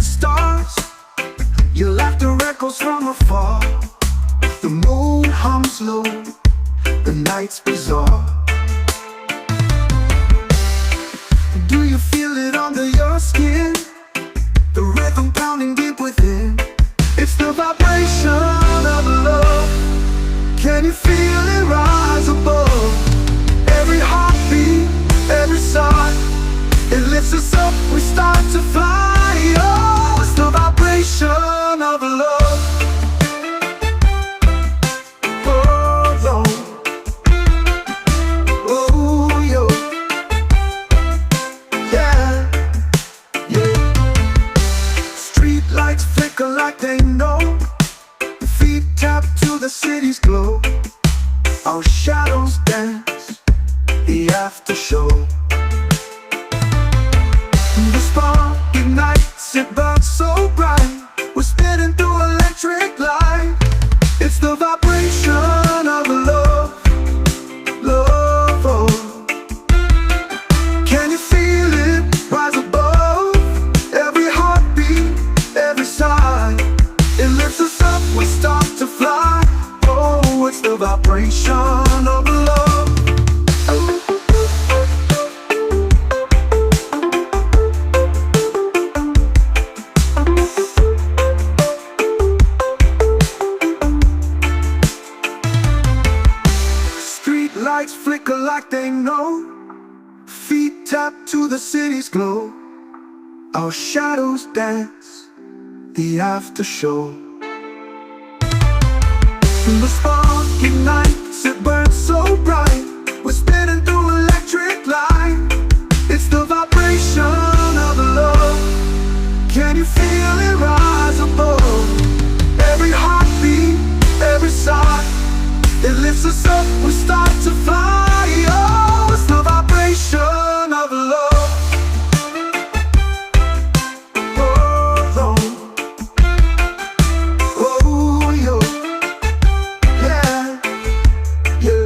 the stars. Your laughter echoes from afar. The moon hums low, the night's bizarre. Do you feel it under your skin? The rhythm pounding deep within. It's the vibration of love. Can you feel it rise above? Every heartbeat, every sigh, it lifts us up, we start to fly. Oh, it's the vibration of love. Oh, Lord. Oh, yo. Yeah, yeah. Street lights flicker like they know. Feet tap to the city's glow. Our shadows dance, the after show. The spark ignites, it burns so bright. We're spinning through electric light. It's the vibration of love, love, oh. Can you feel it rise above? Every heartbeat, every sigh, it lifts us up, we start to fly. Oh, it's the vibration of love. Street lights flicker like they know. Feet tap to the city's glow. Our shadows dance, the after show. The spark ignites, it burns so bright. We're spinning through electric light. It's the vibration of love. Can you feel it rise above? Every heartbeat, every sigh, it lifts us up, we start to fly. Oh, it's the vibration of love. Oh, Lord. Oh, yo. Yeah, yeah.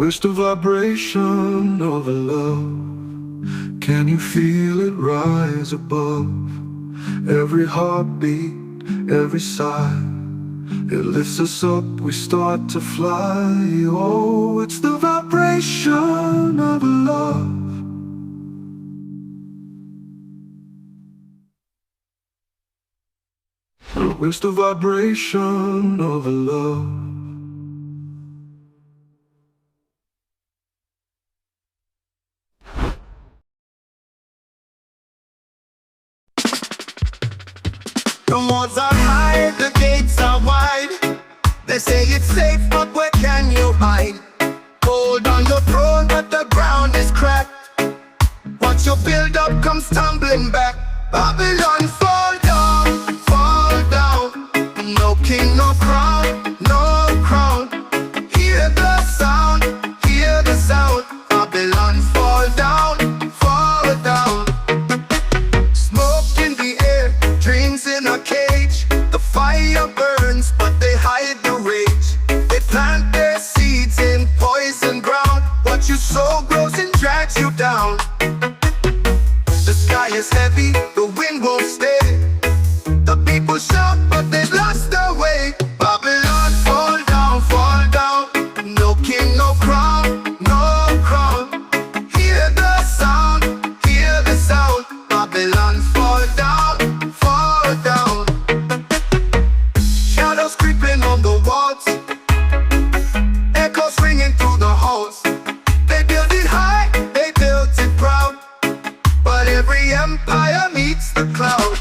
It's the vibration of love. Can you feel it rise above? Every heartbeat, every sigh, it lifts us up, we start to fly. Oh, it's the vibration of love. It's the vibration of love. The walls are high, the gates are wide. They say it's safe, but where can you hide? Hold on your throne, but the ground is cracked. What you build up comes tumbling back. Babylon fall down, fall down. No king, no crown, no crown. Hear the sound, hear the sound. Babylon fall down, fall down. Smoke in the air, dreams in a cage. The fire burns, but they hide the rage. They plant their seeds in poison ground. What you sow grows and drags you down. The sky is heavy, the wind won't stay. The people shout, but they've lost their way. Babylon fall down, fall down. No king, no crown, no crown. Hear the sound, hear the sound. Babylon fall down, fall down. Shadows creeping on the walls, echoes ringing through the halls. They built it high, they built it proud, but every empire meets the cloud.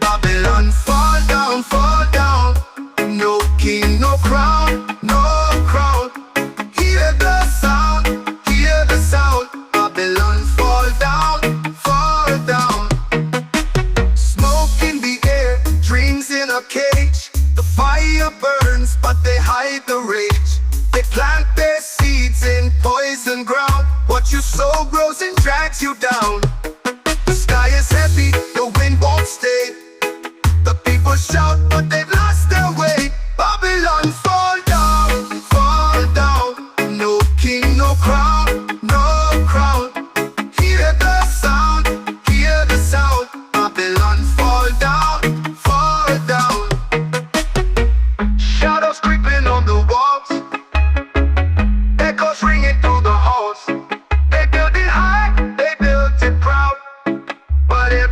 Babylon fall down, fall down. No king, no crown, no crown. Hear the sound, hear the sound. Babylon fall down, fall down.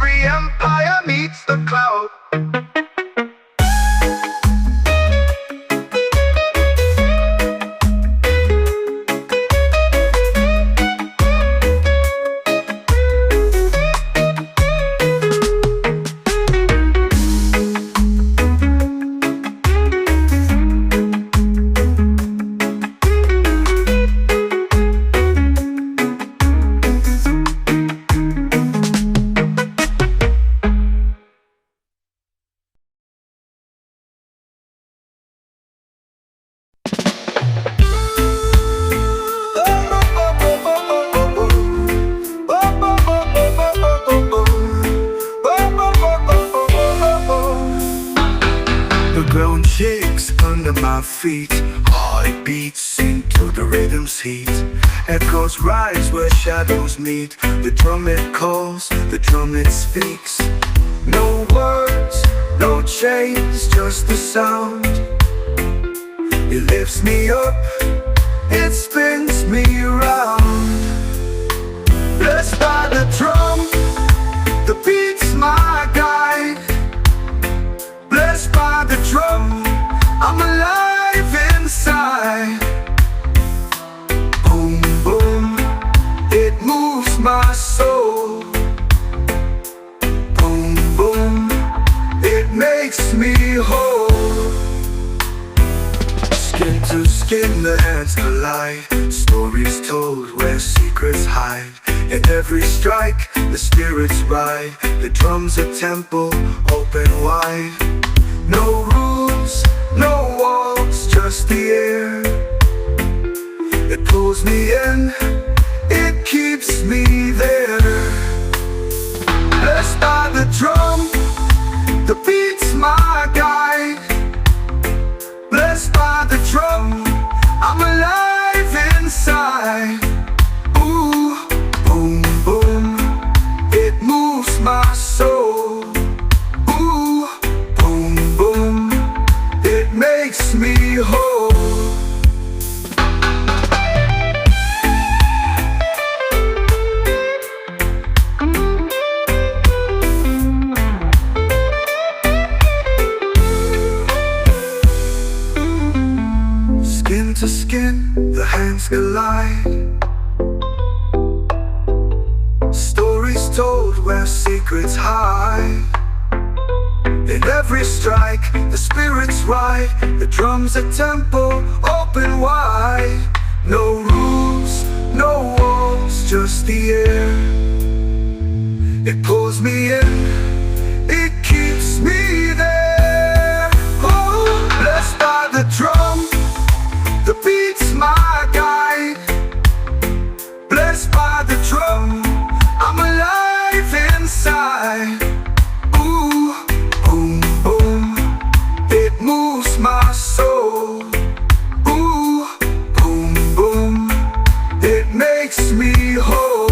every empire meets the cloud. The ground shakes under my feet, heart beats into the rhythm's heat. Echoes rise where shadows meet. The drum it calls, the drum it speaks. No words, no chains, just the sound. It lifts me up, it spins me around. Blessed by the drum, the beat's my guide. Blessed by the drum, I'm alive inside. Boom, boom, it moves my soul. Boom, boom, it makes me whole. Skin to skin, the hands collide. Stories told where secrets hide. In every strike, the spirits ride. The drum's a temple, open wide. No rules, no walls, just the air. It pulls me in, it keeps me there. Blessed by the drum, the beat's my guide. Blessed by the drum, I'm alive inside. Ooh, boom, boom, it moves my soul. Ooh, boom, boom, it makes me whole. Skin to skin, the hands collide. Stories told where secrets hide. In every strike, the spirits ride. The drum's a temple, open wide. No rules, no walls, just the air. It pulls me in, it keeps me there. Oh, blessed by the drum, the beat's my guide. Blessed by the drum, I'm alive inside. Ooh, boom, boom, it moves my soul. Ooh, boom, boom, it makes me whole.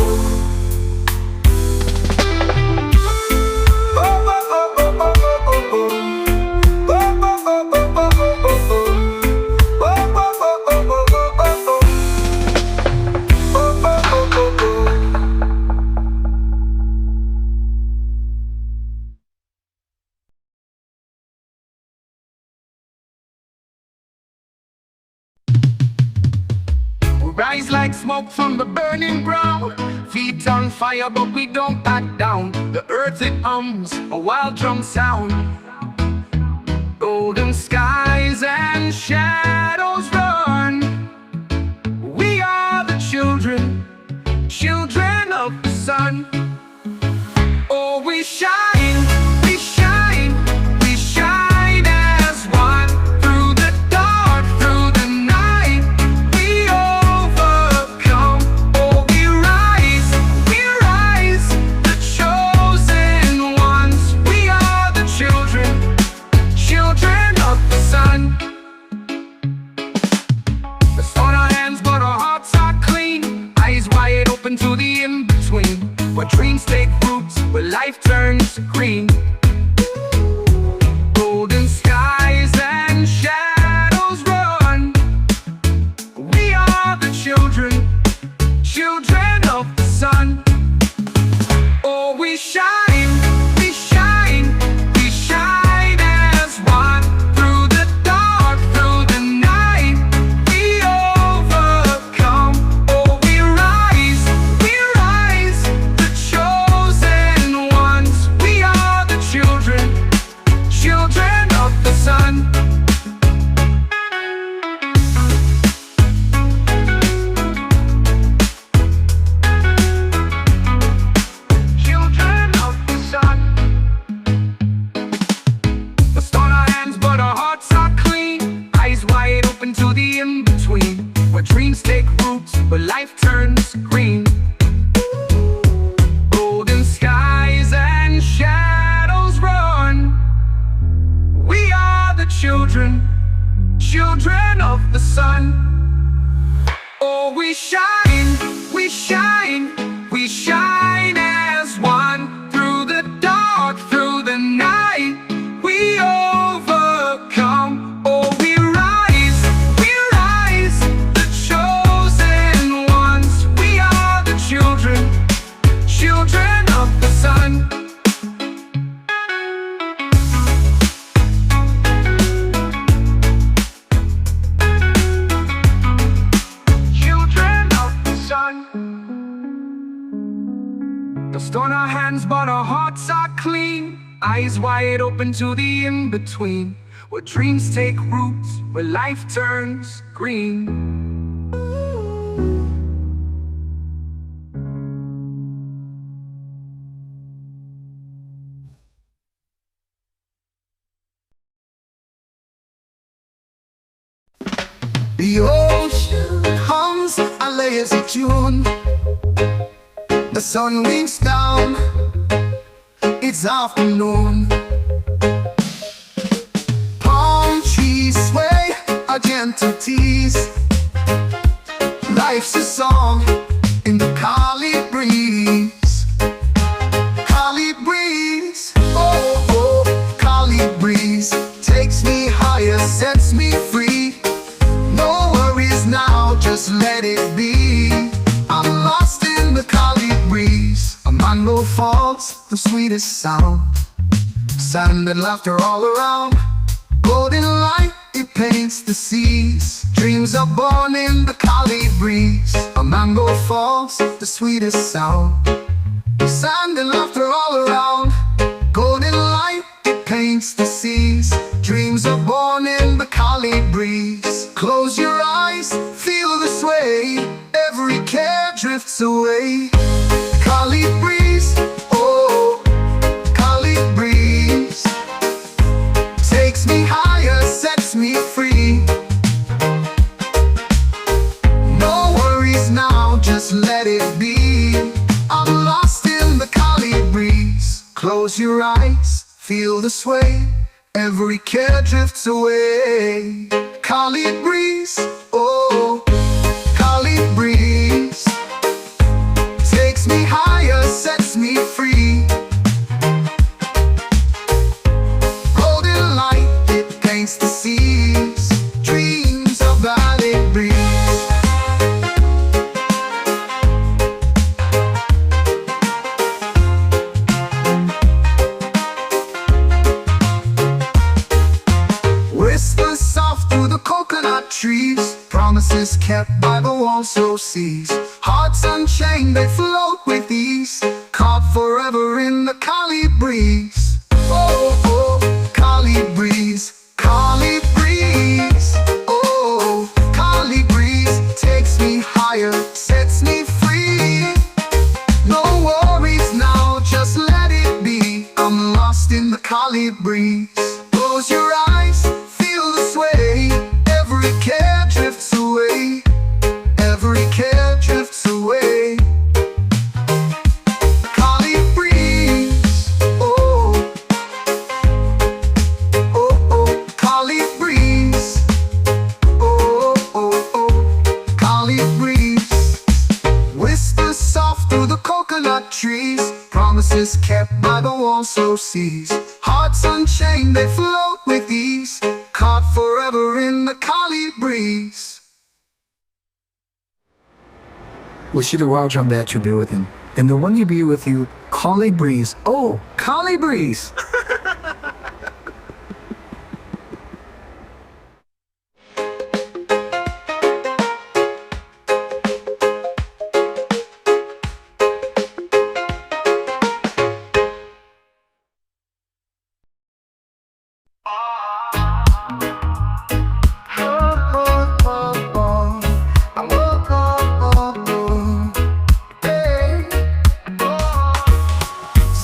Rise like smoke from the burning ground. Feet on fire, but we don't back down. The earth it hums, a wild drum sound. Golden skies and shadows run. We are the children, children of the sun. Oh, we shine, we shine, we shine as one. Through the dark, through the night, we overcome. Oh, we rise, the chosen ones. We are the children, children of the sun. Let's on our hands, but our hearts are clean. Eyes wide open to the in-between. Where dreams take roots, where life turns to green. Golden skies and shadows run. We are the children, children of the sun. Oh, we shine. we shine as one. Through the dark, through the night, we overcome. Oh, we rise, the chosen ones. We are the children of the sun. The stone our hands, but our hearts are clean. Eyes wide open to the in-between, where dreams take root, where life turns green. The ocean hums a lazy tune. The sun winks down, it's afternoon. Palm trees sway a gentle tease. Life's a song in the Kali breeze. Kali breeze, oh, oh, Kali breeze takes me higher, sets me free. No worries now, just let it be. I'm lost in the Kali breeze. A mango falls, the sweetest sound. Sand and laughter all around. Golden light, it paints the seas. Dreams are born in the Kali breeze. A mango falls, the sweetest sound. Sand and laughter all around. Golden light, it paints the seas. Dreams are born in the Kali breeze. Close your eyes, feel the sway. Every care drifts away. Kali breeze, oh, Kali breeze takes me higher, sets me free. No worries now, just let it be. I'm lost in the Kali breeze. Close your eyes, feel the sway. Every care drifts away. Kali breeze, oh, Kali breeze takes me higher, sets me free. Golden light, it paints the seas. Dreams of Kali breeze. Whispers soft through the coconut trees. Promises kept by the walls seas. Hearts unchained, they float with ease. Caught forever in the Kali breeze. Oh, oh, Kali breeze, Kali breeze. Oh, Kali breeze takes me higher, sets me free. No worries now, just let it be. I'm lost in the Kali breeze. Close your eyes, feel the sway. Every care drifts away. Every care drifts away. Kali breeze, oh, oh, oh, Kali breeze, oh, oh, oh, Kali breeze. Whispers soft through the coconut trees. Promises kept by the walls seas. Hearts unchained, they float with ease. Caught forever in the Kali breeze. Wish you the wild drum that you be with him, and the one you be with you, Kali breeze. Oh, Kali breeze.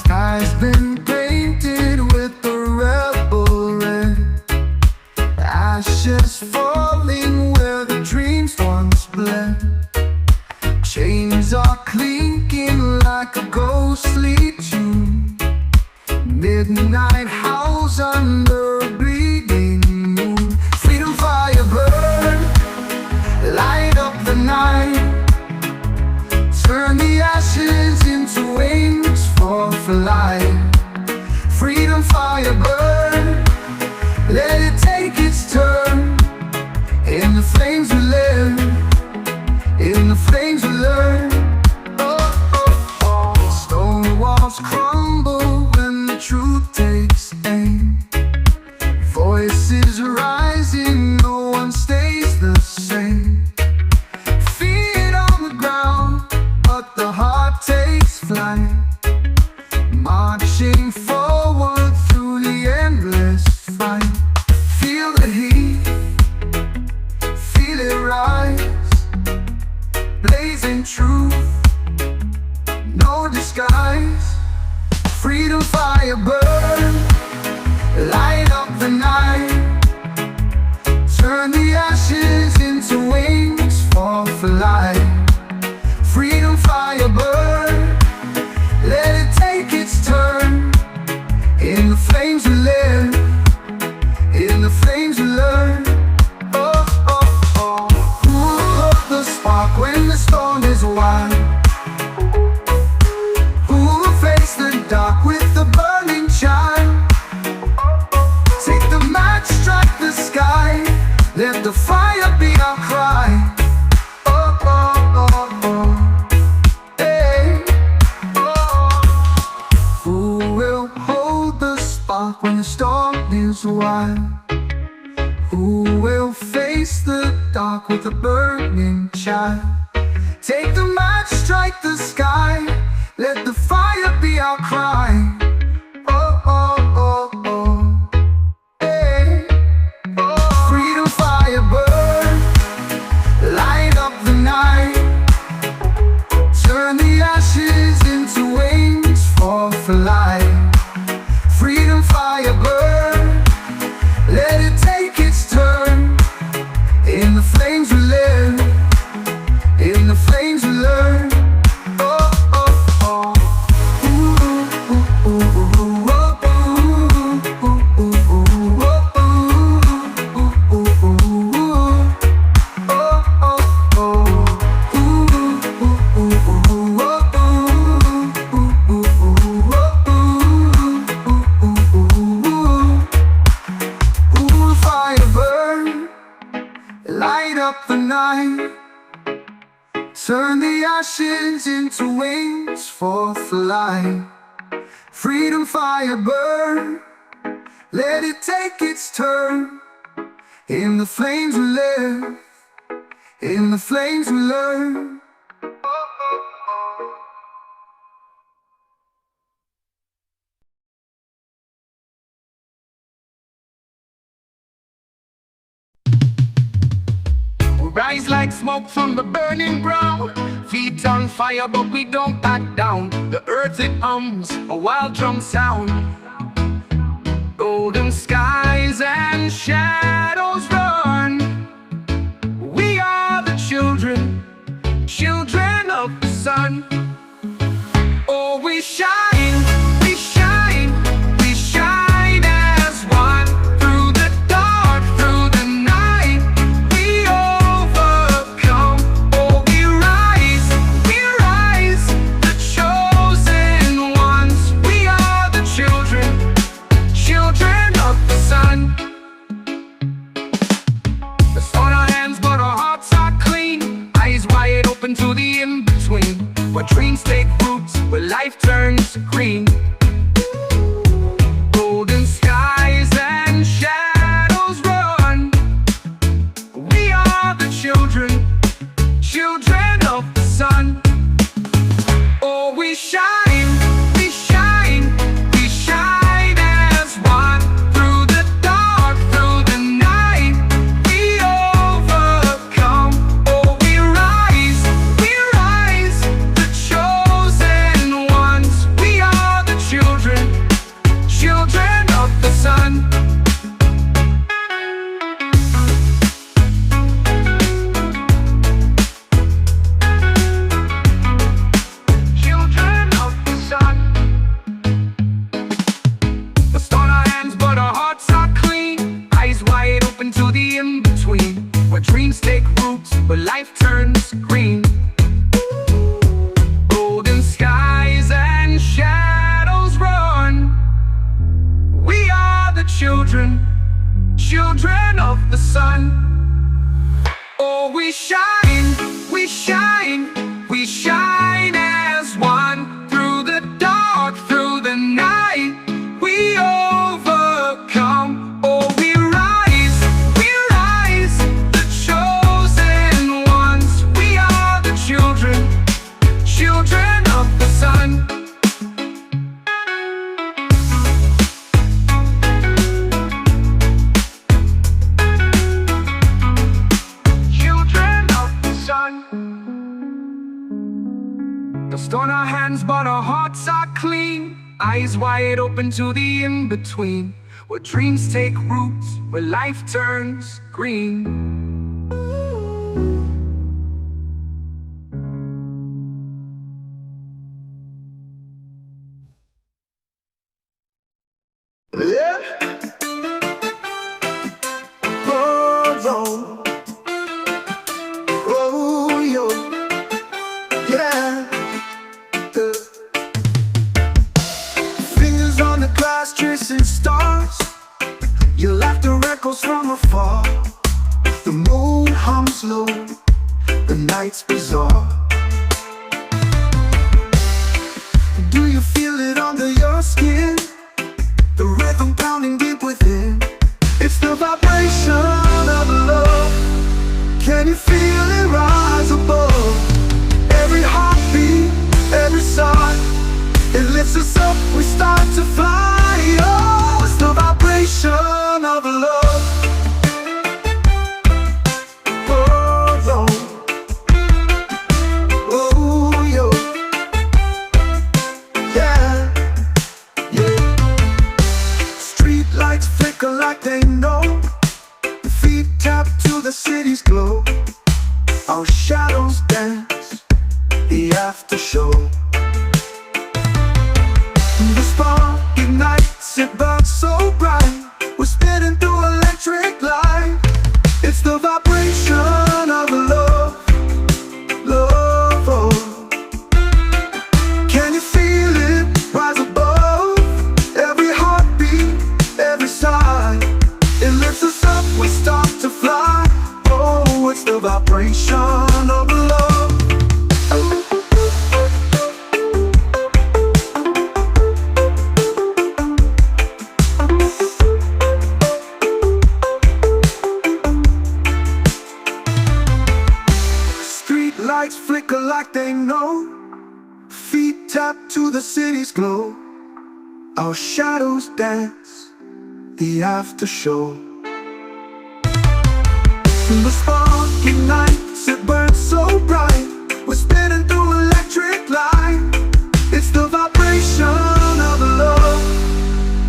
Sky's been painted with the rebel red. Ashes falling where the dreams once bled. Chains are clinking like a ghostly tune. Midnight howls under a bleeding moon. Freedom fire burn, light up the night. fly. Freedom fire burn, let it take its turn. In the flames we live, in the flames we learn. Stone walls crumble when the truth takes aim. Voices rising, no one stays the same. Feet on the ground, but the heart takes flight. Marching forward through the endless fight. Feel the heat, feel it rise. Blazing truth, no disguise. Freedom fire burn, light up the night. Turn the ashes into wings for flight. Freedom fire burn, let it take its turn. In the flames we live, in the flames we learn. Oh, oh, oh. Who will hold the spark when the storm is wild? Who will face the dark with the burning child? Take the match, strike the sky. Let the fire be our cry. Oh, oh, oh, oh. Hey, oh. Who will hold the spark when the storm is wild? Who will face the dark with a burning child? Take the match, strike the sky. Let the fire be our cry. Oh, oh, oh, oh. Hey, oh. Freedom fire burn, light up the night. Turn the ashes into wings for flight. Freedom fire burn, let it take its turn. In the flames we live, in the flames we learn. Oh, oh, oh. Ooh, ooh, ooh, ooh, oh, ooh, ooh, ooh, ooh, oh, ooh, ooh, ooh, ooh. Oh, oh, oh. Ooh, ooh, ooh, ooh, oh, ooh, ooh, ooh, ooh, oh, ooh, ooh, ooh. Ooh, fire burn, light up the night. Turn the ashes into wings for flight. Freedom fire burn, let it take its turn. In the flames we live, in the flames we learn. We rise like smoke from the burning ground. Feet on fire, but we don't back down. The earth it hums, a wild drum sound. Golden skies and shadows run. We are the children, children of the sun. Oh, we shine, we shine, we shine as one. Through the dark, through the night, we overcome. Oh, we rise, the chosen ones. We are the children, children of the sun. Let's on our hands, but our hearts are clean. Eyes wide open to the in-between, where dreams take roots, where life turns green. Golden skies and shadows run. We are the children, children of the sun. Oh, we shine, we shine, we shine as one. Through the dark, through the night, we overcome. Oh, we rise, the chosen ones. We are the children, children of the sun. Children of the sun. Let's on our hands, but our hearts are clean. Eyes wide open to the in-between, where dreams take roots, where life turns green. Golden skies and shadows the sun. Oh, we shine, we shine, we shine as one. Through the dark, through the night, we overcome. Oh, we rise, the chosen ones. We are the children, children of the sun. Children of the sun. Dust on our hands, but our hearts are clean. Eyes wide open to the in-between, where dreams take roots, where life turns green. Yeah. Oh, oh, yo. Yeah. Fingers on the glass tracing stars. Your laughter echoes from afar. The moon hums low, the night's bizarre. Do you feel it under your skin? The rhythm pounding deep within. It's the vibration of love. Can you feel it rise above? Every heartbeat, every sigh, it lifts us up, we start to fly. Oh, it's the vibration of love. Oh, Lord. Oh, yo. Yeah, yeah. Street lights flicker like they know. Feet tap to the city's glow. Our shadows dance, the after show. The spark ignites, it burns so bright. We're spinning through electric light. It's the vibration of love, love, oh. Can you feel it rise above? Every heartbeat, every sigh, it lifts us up, we start to fly. Oh, it's the vibration of love. Street lights flicker like they know. Feet tap to the city's glow. Our shadows dance, the after show. The spark ignites, it burns so bright. We're spinning through electric light. It's the vibration of love.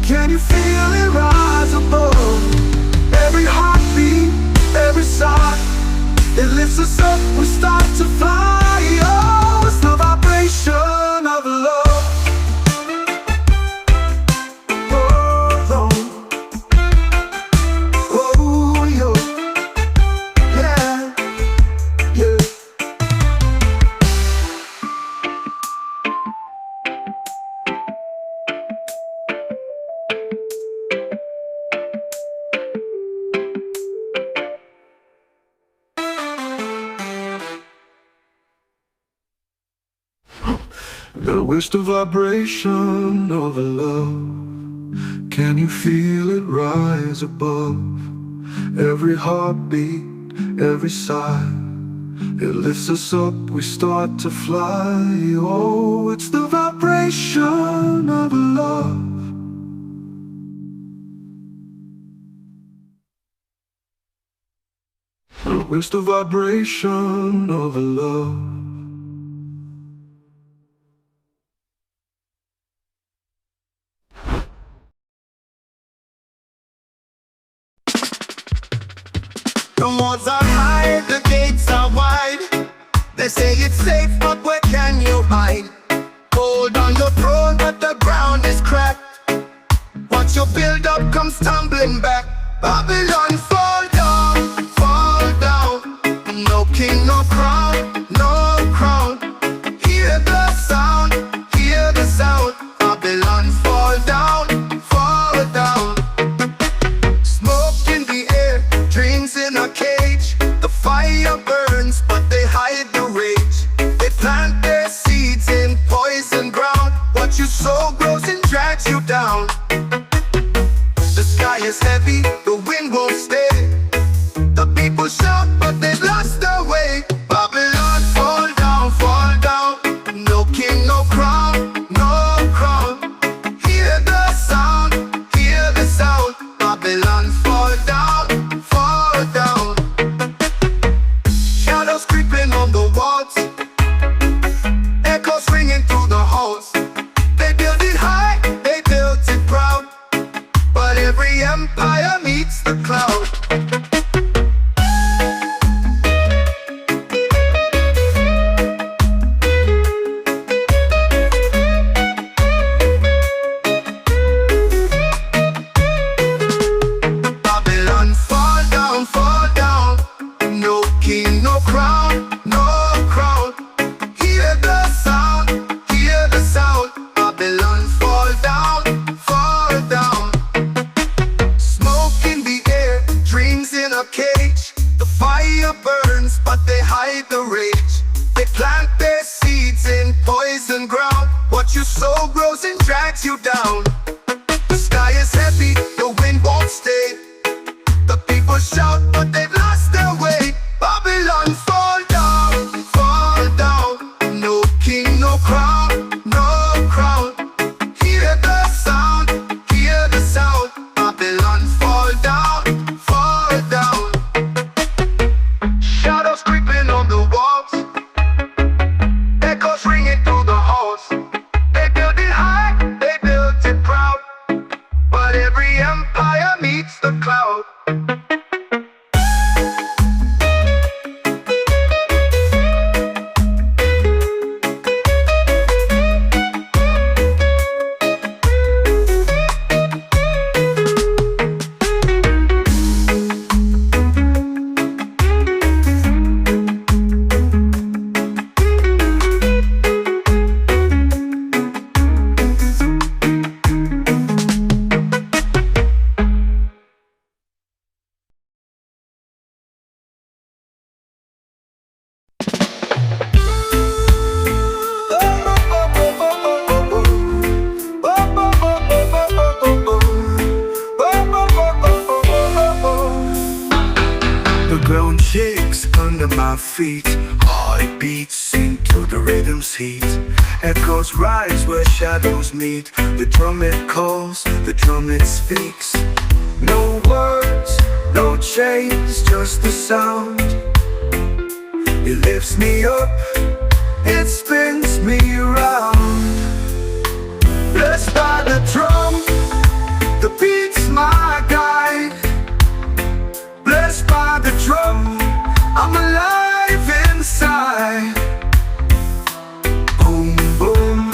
Can you feel it rise above? Every heartbeat, every sigh, it lifts us up, we start to fly. Oh, it's the vibration of love. Oh, Lord. Oh, yo. Yeah, yeah. Gotta wish the vibration of love. Can you feel it rise above? Every heartbeat, every sigh, it lifts us up, we start to fly. Oh, it's the vibration of love. It's the vibration of love. The walls are high, the gates are wide. They say it's safe, but where can you hide? Hold on your throne, but the ground is cracked. Once you build up comes tumbling back. Babylon fall down, fall down. No king, no crown, no crown. Hear the sound, hear the sound. Babylon fall down, fall down. Smoke in the air, drink down. The sky is heavy, the wind won't stay. The people shout, but they've lost their way. Babylon, fall down, fall down. No king, no crown, no crown. Hear the sound, hear the sound. Babylon, fall down, fall down. Shadows creeping on the walls, echoes ringing through the halls. They built it high, they built it proud, but every empire meets the cloud. Babylon, fall down, fall down. No king, no crown, no crown. Hear the sound, hear the sound. Babylon, fall down, fall down. Smoke in the air, dreams in a cage. The fire burns, but they hide the rage. They plant their seeds in poison ground. What you sow grows and drags you down. The sky is heavy, the wind won't stay. The people shout, but they've lost their way. Babylon, fall down, fall down. No king, no crown, no crown. Hear the sound, hear the sound. Babylon, fall down, fall down. Shadows creeping on the walls, echoes ringing through the halls. They built it high, they built it proud, but every empire meets the cloud. The ground shakes under my feet. Heart beats into the rhythm's heat. Echoes rise where shadows meet. The drum it calls, the drum it speaks. No words, no chains, just the sound. It lifts me up, it spins me around. Blessed by the drum, the beat's my guide. Blessed by the drum, I'm alive inside. Boom, boom,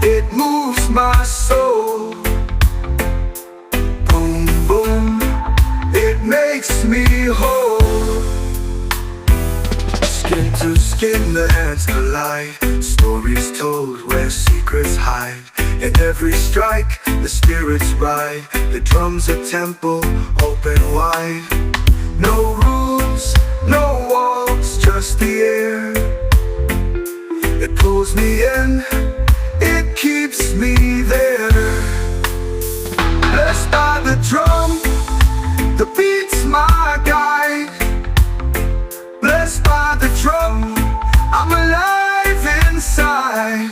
it moves my soul. Boom, boom, it makes me whole. Skin to skin, the hands collide. Stories told where secrets hide. In every strike, the spirits ride. The drum's a temple, open wide. No rules, no walls, just the air. It pulls me in, it keeps me there. Blessed by the drum, the beat's my guide. Blessed by the drum, I'm alive inside.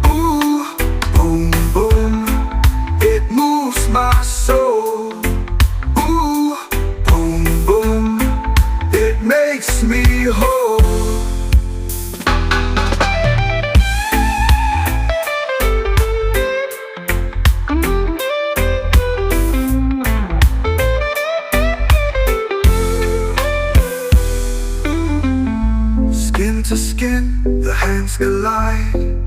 Ooh, boom, boom, it moves my soul. Ooh, boom, boom, it makes me whole. Skin to skin, the hands collide.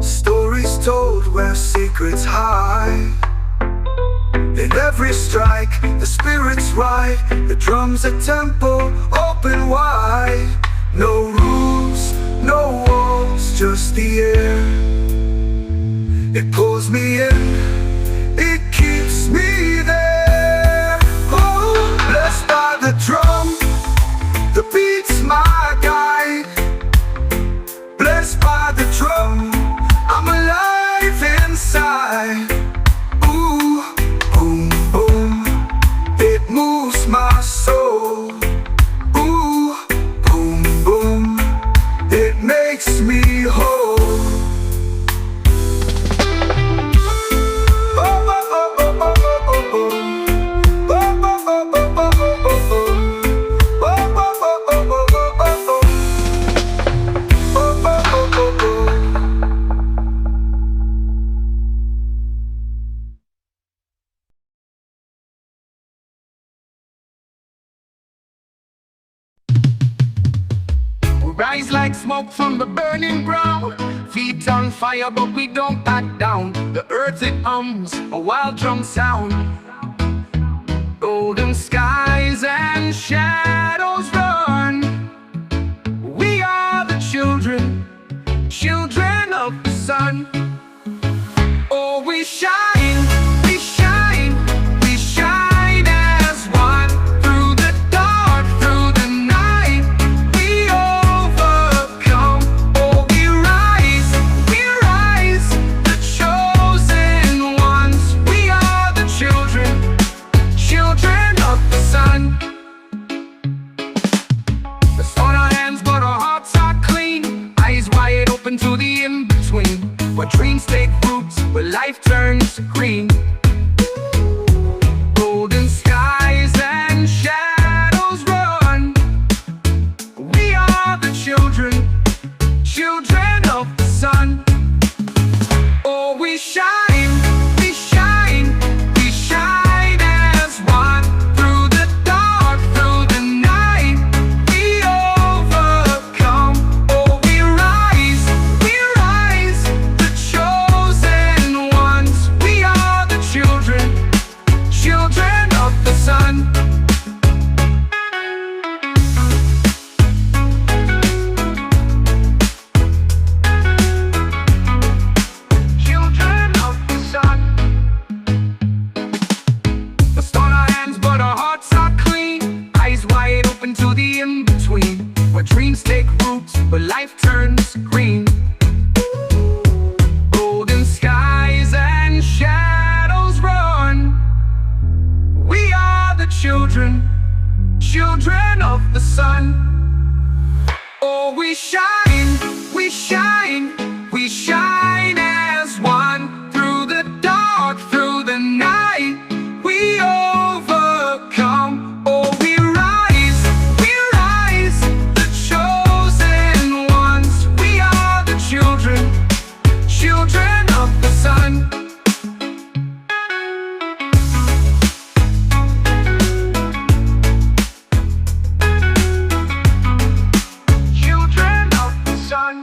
Stories told where secrets hide. In every strike, the spirits ride. The drum's a temple, open wide. No rules, no walls, just the air. It pulls me in, it keeps me there. Oh, blessed by the drum, the beat's my guide. Blessed by the drum, I'm alive. rise like smoke from the burning ground. Feet on fire, but we don't back down. The earth it hums, a wild drum sound. Golden skies and shadows run. We are the children, children of the sun. Oh, we shine, we shine, we shine as one. Through the dark, through the night, we overcome. Oh, we rise, the chosen ones. We are the children, children of the sun. Let's on our hands, but our hearts are clean. Eyes wide open to the in-between, where dreams take roots, where life turns to green. Golden skies and shadows run. We are the children, children of the sun. Oh, we shine, we shine, we shine as one. Through the dark, through the night, we overcome. Oh, we rise, the chosen ones. We are the children, children of the sun. Children of the sun. Let's on our hands, but our hearts are clean. Eyes wide open to the in-between, where dreams take roots, where life turns green. Golden skies and shadows run. We are the children, children of the sun. Oh, we shine, we shine, we shine as one. Through the dark, through the night, we overcome. Oh, we rise, the chosen ones. We are the children, children of the sun. Children of the sun.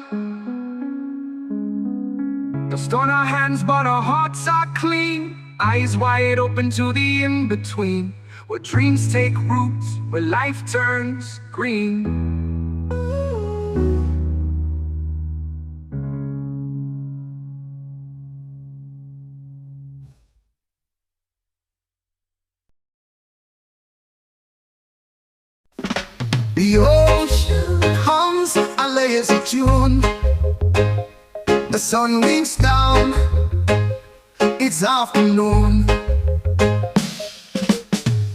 Dust on our hands, but our hearts are clean. Eyes wide open to the in-between, where dreams take roots, where life turns green. The ocean hums a lazy tune. The sun winks down, it's afternoon.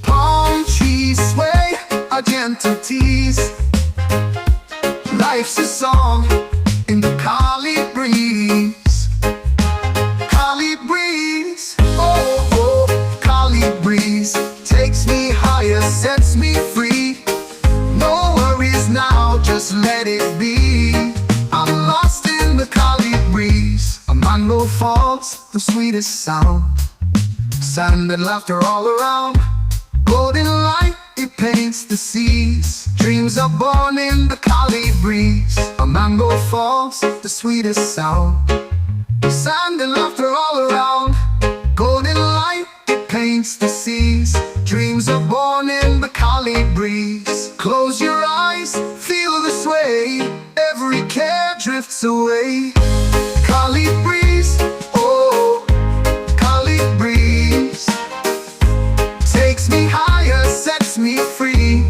Palm trees sway a gentle tease. Life's a song in the Kali breeze. Kali breeze, oh, oh, Kali breeze. Takes me higher, sets me free. No worries now, just let it be. I'm lost in the Kali breeze. A mango falls, the sweetest sound. Sand and laughter all around. Golden light, it paints the seas. Dreams are born in the Kali breeze. A mango falls, the sweetest sound. Sand and laughter all around. Golden light, it paints the seas. Dreams are born in the Kali breeze. Close your eyes, feel the sway. Every care drifts away. Kali breeze, oh, Kali breeze. Takes me higher, sets me free.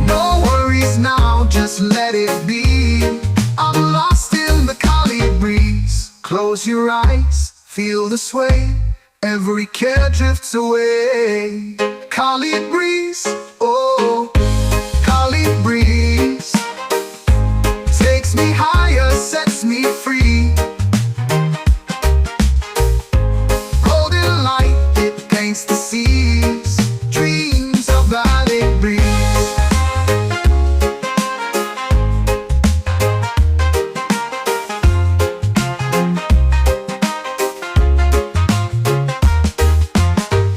No worries now, just let it be. I'm lost in the Kali breeze. Close your eyes, feel the sway. Every care drifts away. Kali breeze, oh, Kali breeze. Takes me higher, sets me free. Golden light, it paints the seas. Dreams of Kali breeze.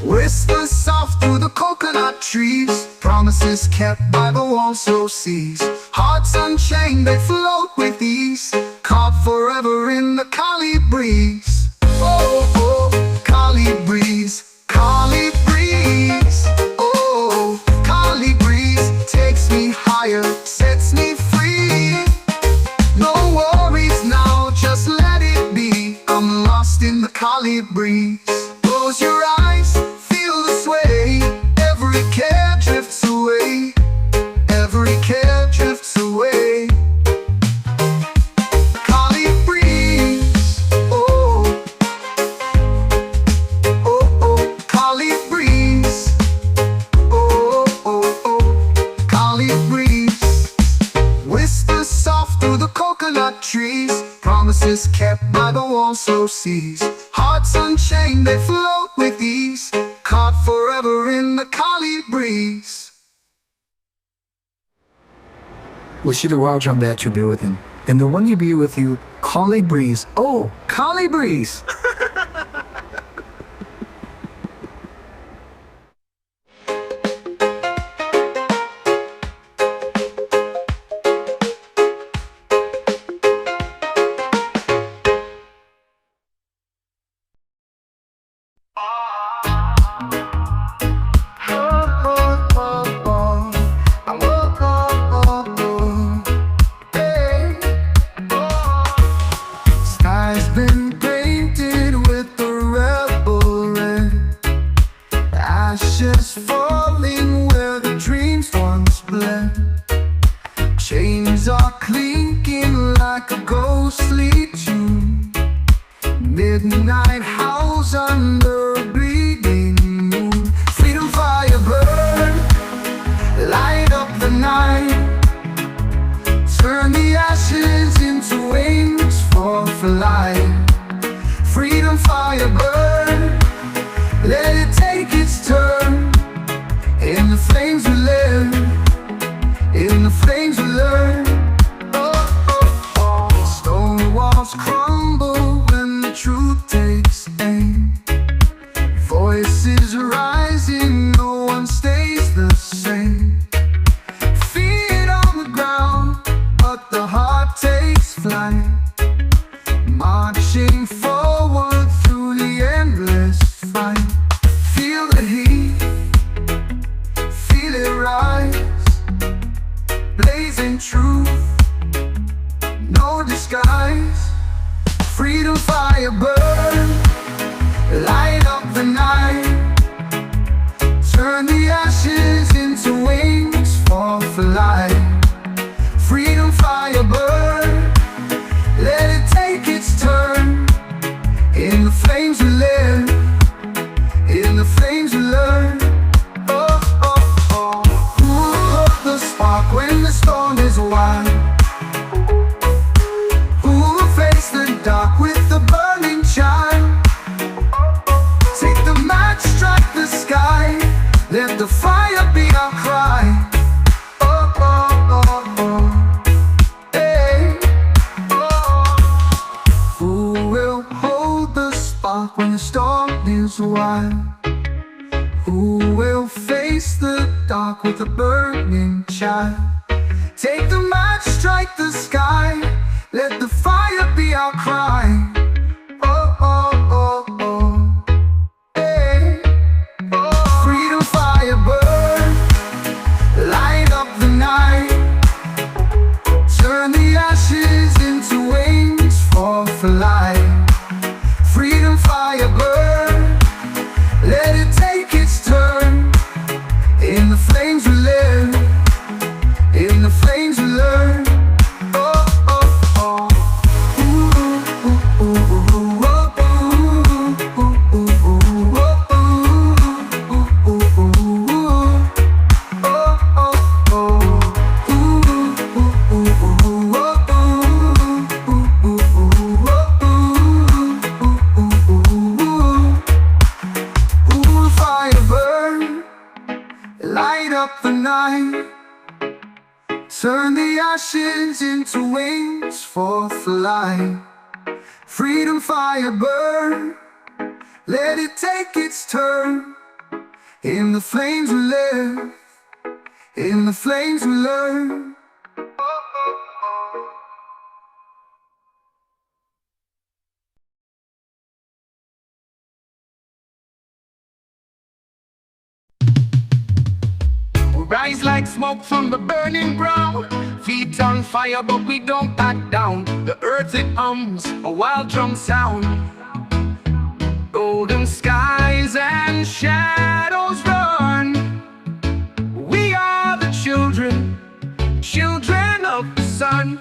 Whispers soft through the coconut trees. Promises kept by the one. also sees. Hearts unchained, they float with ease, caught forever in the Kali breeze. Oh, oh, Kali breeze, Kali breeze. Oh, Kali breeze takes me higher, sets me free. No worries now, just let it be. I'm lost in the Kali breeze. Close your eyes, feel the sway. Every care drifts away. Every care drifts away. Kali breeze, oh, oh, oh, Kali breeze, oh, oh, oh, Kali breeze. Whispers soft through the coconut trees, promises kept by the also seas. Hearts unchained, they float with ease, caught forever in the Kali breeze. 我是the wild drum that you be with him, and the one you be with you, Kali breeze. Oh, Kali breeze. Sky's been painted with the rebel red, ashes falling where the dreams once bled. Chains are clinking like a ghostly tune. Midnight howls under a bleeding moon. Freedom fire burn, light up the night. Turn the ashes into wings for flight. Freedom fire burn, let it take its turn. In the flames we live, in the flames we learn. Oh, oh, oh. Stone walls crumble when the truth takes aim. Voices rising, no one stays the same. Feet on the ground, but the heart takes flight. Marching forward through the endless fight. Feel the heat, feel it rise. Blazing truth, no disguise. Freedom fire burn, light up the night. Turn the ashes into wings for flight. Freedom fire burn, let it take its turn. In the flames we live, in the flames we learn. Oh, oh, oh. Who will hold the spark when the storm is wild? Who will face the dark with the burning child? Take the match, strike the sky. Let the fire be our cry. Oh, oh, oh, oh. Hey, oh. Who will hold the spark when the storm is wild? Who will face the dark with a burning child? Take the match, strike the sky. Let the fire be our cry. Oh, oh, oh, oh. Hey, oh. Freedom fire burn, light up the night. Turn the ashes into wings for flight. Freedom fire burn, let it take its turn. In the flames we live, in the flames we learn. Oh, oh, oh. Ooh, ooh, ooh, ooh, oh, ooh, ooh, ooh, ooh, oh, ooh, ooh, ooh, ooh. Oh, oh, oh. Ooh, ooh, ooh, ooh, oh, ooh, ooh, ooh, ooh, oh, ooh, ooh, ooh. Ooh, fire burn, light up the night. Turn the ashes into wings for flight. Freedom fire burn, let it take its turn. In the flames we live, In the flames we learn. We rise like smoke from the burning ground. Feet on fire but we don't back down. The earth it hums, a wild drum sound. Golden skies and shadows run. We are the children, children of the sun.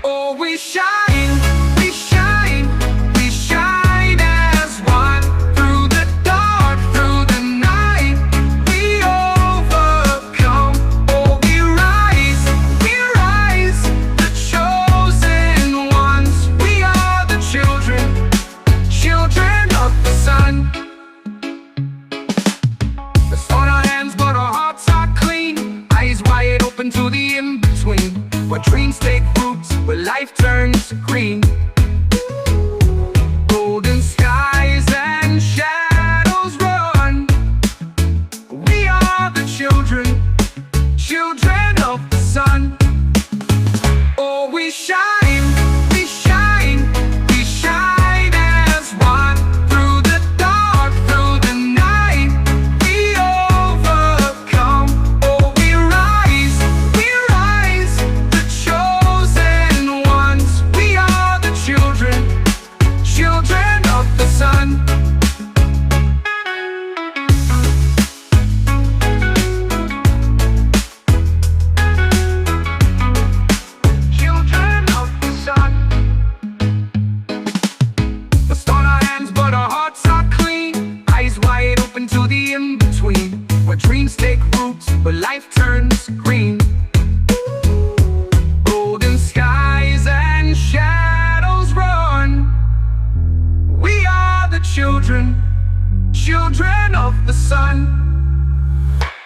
Oh, we shine, we shine, we shine as one. Through the dark, through the night, we overcome. Oh, we rise, the chosen ones. We are the children, children of the sun. Let's hold our hands but our hearts are clean. Eyes wide open to the in-between, where dreams take roots, where life turns green. Golden skies and shadows run. We are the children, children of the sun. Oh, we shine, we shine, we shine as one. Through the dark, through the night, we overcome. Oh, we rise, the chosen ones. We are the children, children of the sun. Children of the sun. Let's hold our hands but our hearts are clean. Eyes wide open to the in-between, where dreams take roots, where life turns green. Golden skies and shadows run. We are the children, children of the sun.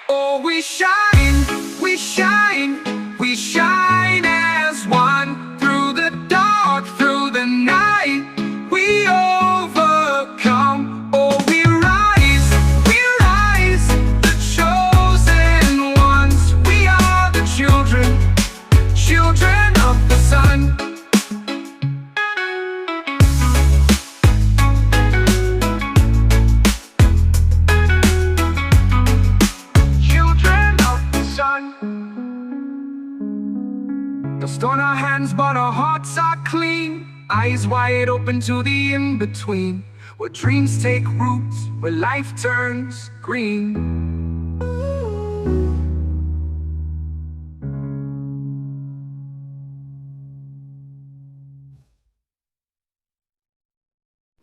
Oh, we shine, we shine, we shine as one. Through the dark, through the night, we overcome. Oh, we rise, the chosen ones. We are the children, children of the sun. Children of the sun. Let's turn our hands but our hearts are clean. Eyes wide open to the in-between, where dreams take roots, where life turns green.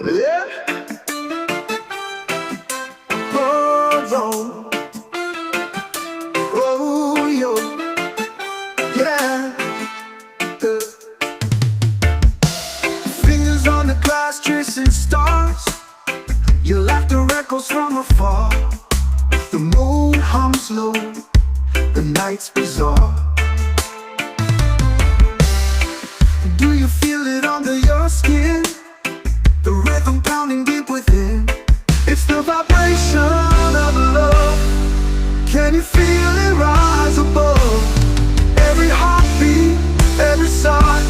Yeah. Oh, oh, yo. Yeah. Fingers on the glass tracing stars. Your laughter echoes from afar. The moon hums low, the night's bizarre. Do you feel it under your skin? The rhythm pounding deep within. It's the vibration of love. Can you feel it rise above? Every heartbeat, every sigh,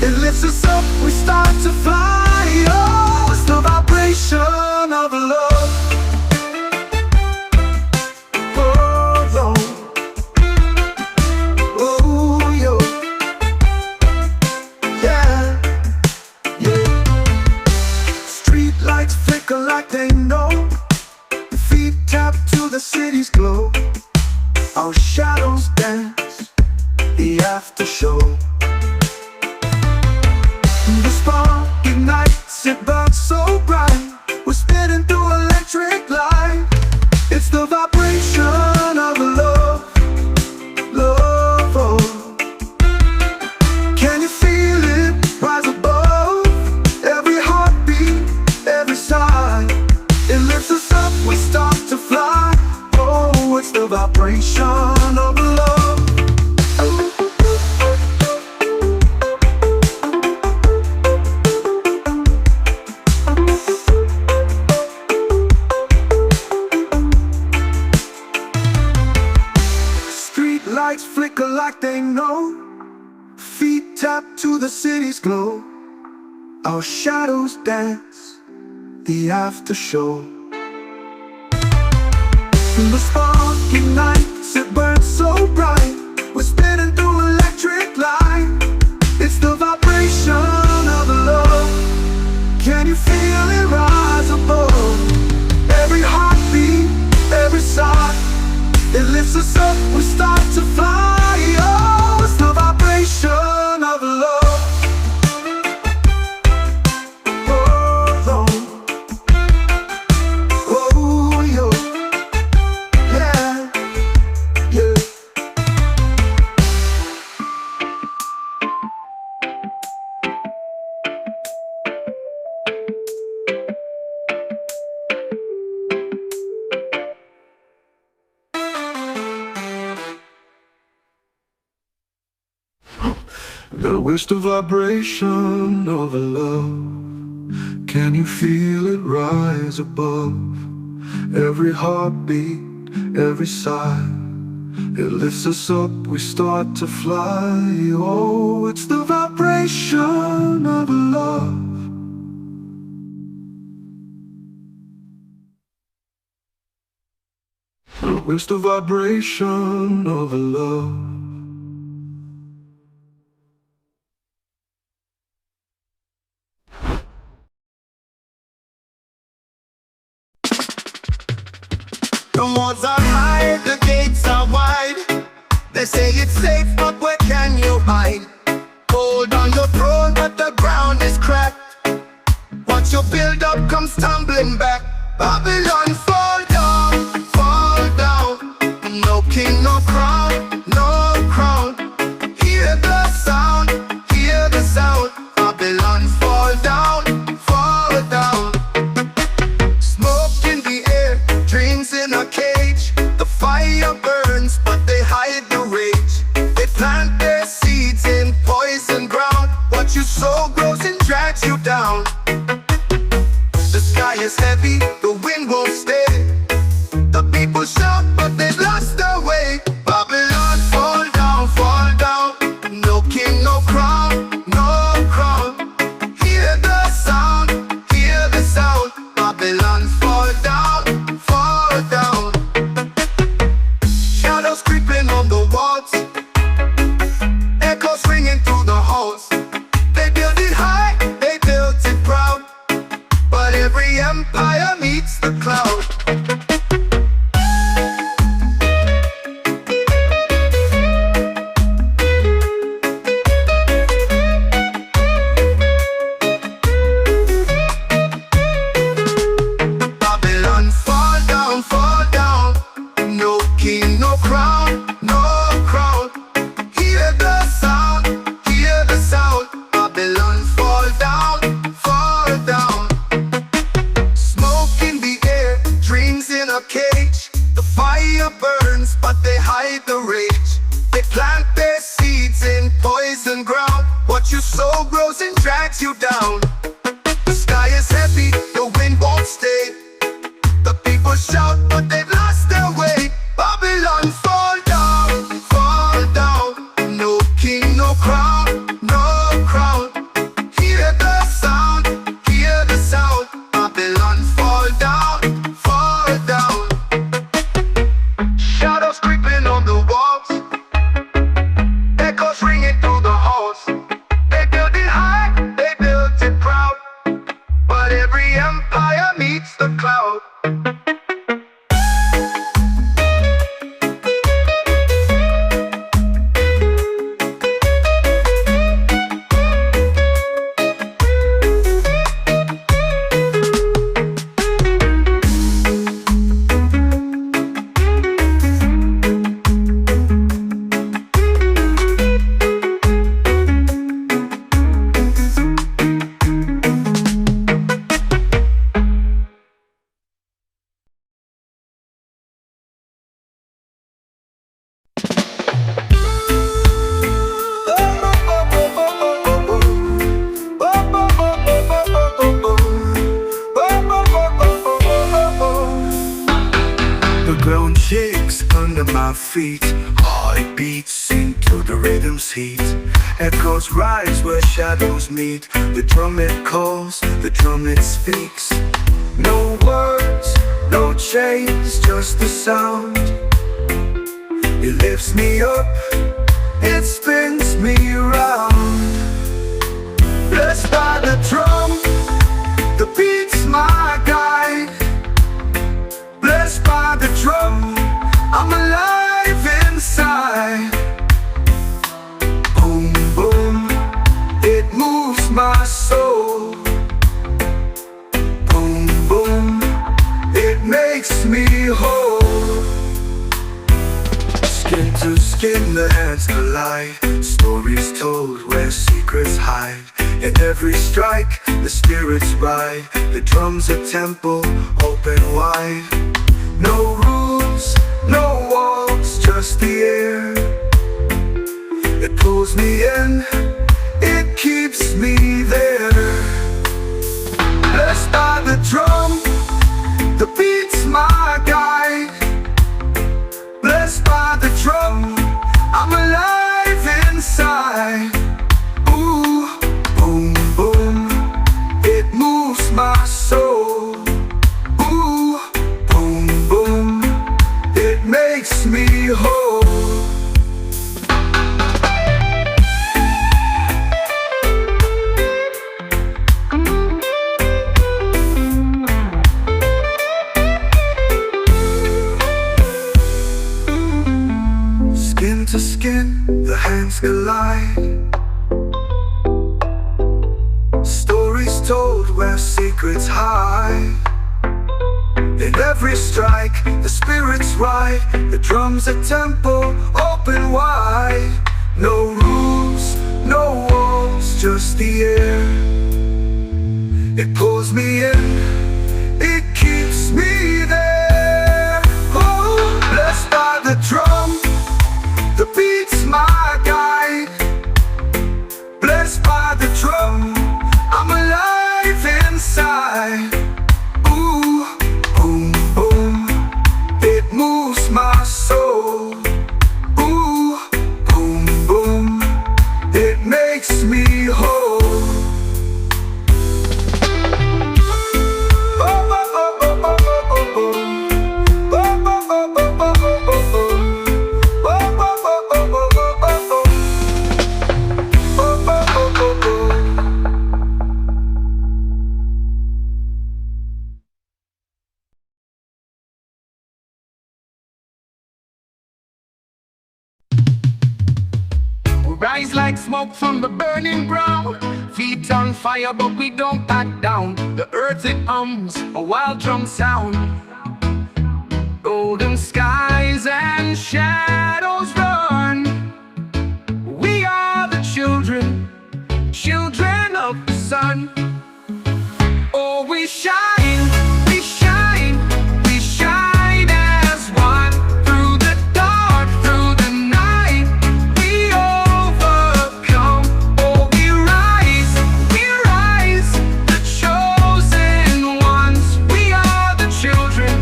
it lifts us up, we start to fly. Oh, it's the vibration of love. Oh, Lord. Oh, yo. Yeah, yeah. Street lights flicker like they know. Feet tap to the city's glow. Our shadows dance, the after show. The spark ignites, it burns so bright. We're spinning through electric light. It's the vibration of love, love, oh. Can you feel it rise above? Every heartbeat, every sigh, it lifts us up, we start to fly. Oh, it's the vibration of love. know. Feet tap to the city's glow. Our shadows dance the after show. The spark ignites, it burns so bright. We're spinning through electric light. It's the vibration of love. Can you feel it rise above? Every heartbeat, every sigh, it lifts us up, we start to fly. Oh, it's the vibration of love. It's the vibration of love. Can you feel it rise above? Every heartbeat, every sigh, it lifts us up, we start to fly. Oh, it's the vibration of love. It's the vibration of love. The walls are high, the gates are wide. They say it's safe, but where can you hide? Hold on your throne, but the ground is cracked. Once your build-up comes tumbling back, Babylon fall down, fall down. No king, no crown, no crown. Hear the sound, hear the sound. Babylon fall down, fall down. Smoke in the air, dreams in a cage. The fire burns, but they hide the rage. They plant their seeds in poison ground. What you sow grows and drags you down. The sky is heavy, the wind won't stay. The people shout, but they've lost their way. Babylon fall down, fall down. No king, no crown, no crown. Hear the sound, hear the sound. Babylon fall down, fall down. Shadows creeping on the walls, echoes ringing through the halls. They built it high, they built it proud, but every empire meets the cloud. Babylon fall down, fall down. No king, no crown, no crown. Hear the sound, hear the sound. Babylon fall down, fall down. Smoke in the air, dreams in a cage. The fire burns, but they hide the rage. They plant their seeds in poison ground. What you sow grows and drags you down. The sky is heavy, the wind won't stay. The people shout, but they've lost their way. Babylon fall down, fall down. No king, no crown, no crown. Hear the sound, hear the sound. Babylon fall down, fall down. Shadows creeping on the walls, echoes ringing through the halls. They built it high, they built it proud, but every empire meets the cloud. The ground shakes under my feet. Heart beats Sing to the rhythm's heat. Echoes rise where shadows meet. The drum it calls, the drum it speaks. No words, no chains, just the sound. It lifts me up, it spins me around. Blessed by the drum, the beat's my guide. Blessed by the drum, I'm alive inside. Boom, boom, it moves my soul. Boom, boom, it makes me whole. Skin to skin, the hands collide. Stories told where secrets hide. In every strike, the spirits ride. The drum's a temple, open wide. No rules, no walls, just the air. It pulls me in, it keeps me there. Blessed by the drum, the beat's my guide. Blessed by the drum, I'm alive inside. Ooh, boom, boom, it moves my soul. Ooh, boom, boom, it makes me whole. Skin to skin, the hands collide. Stories told where secrets hide. In every strike, the spirits ride. The drum's a temple, open wide. No rules, no walls, just the air. It pulls me in, it keeps me there. Oh, blessed by the drum, the beat's my guide. Blessed by the drum, I'm alive inside. Ooh, boom, boom, it moves my soul. Ooh, boom, boom, it makes me whole. Rise like smoke from the burning ground. Feet on fire, but we don't back down. The earth it hums, a wild drum sound. Golden skies and shadows run. We are the children, children of the sun. Oh, we shine, we shine, we shine as one. Through the dark, through the night, we overcome. Oh, we rise, the chosen ones. We are the children,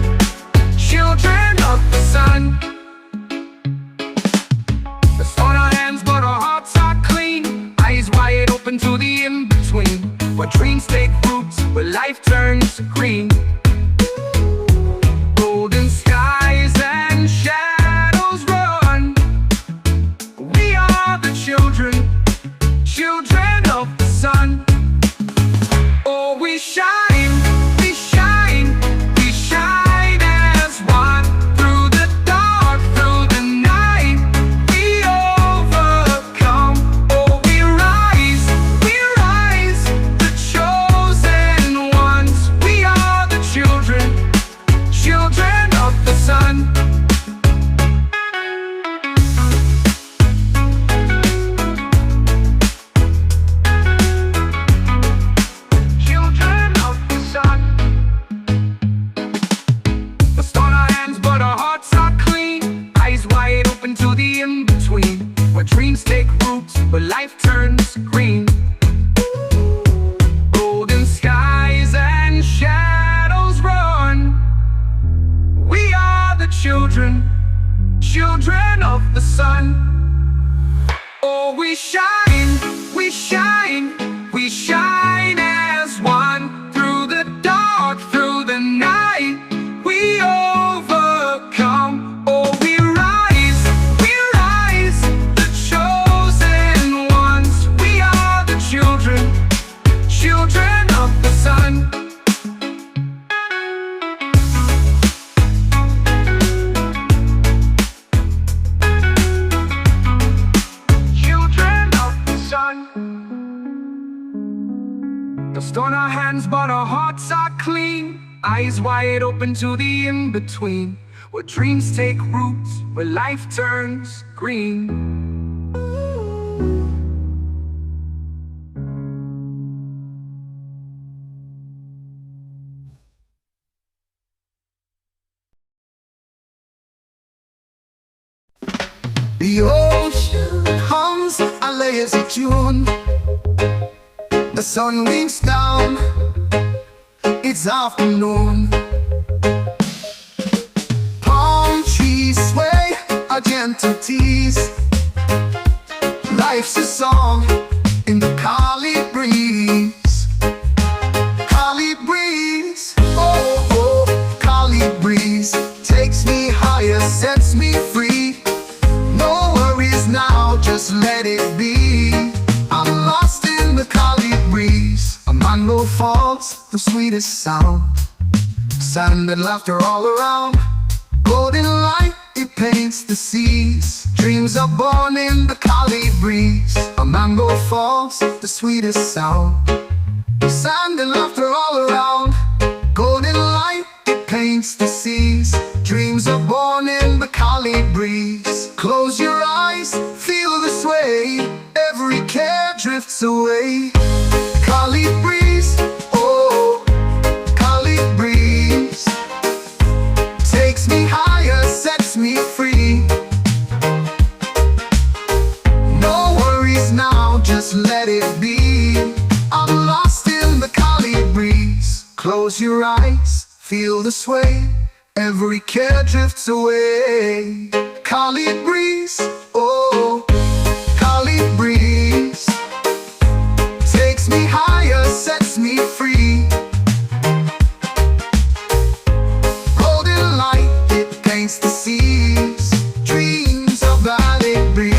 children of the sun. Let's hold our hands, but our hearts are clean. Eyes wide open to the in-between, where dreams take roots, where life turns to green. Golden skies and shadows run. We are the children, children of the sun. Oh, we shine, we shine, we shine as one. Through the dark, through the night, we overcome. Oh, we rise, the chosen ones. We are the Dust on our hands, but our hearts are clean. Eyes wide open to the in-between, where dreams take root, where life turns green. The ocean hums a lazy tune. The sun winks down, it's afternoon. Palm trees sway a gentle tease. Life's a song in the Kali breeze. Kali breeze, oh, oh, Kali breeze takes me higher, sets me free. No worries now, just let it be. I'm lost in the Kali breeze. A mango falls, the sweetest sound. Sand and laughter all around. Golden light, it paints the seas. Dreams are born in the Kali breeze. A mango falls, the sweetest sound. Sand and laughter all around. Golden light, it paints the seas. Dreams are born in the Kali breeze. Close your eyes, feel the sway. Every care drifts away. Kali breeze, oh, Kali breeze takes me higher, sets me free. No worries now, just let it be. I'm lost in the Kali breeze. Close your eyes, feel the sway. Every care drifts away. Kali breeze, oh, Kali breeze takes me higher, sets me free. Golden light, it paints the seas. Dreams of Kali breeze.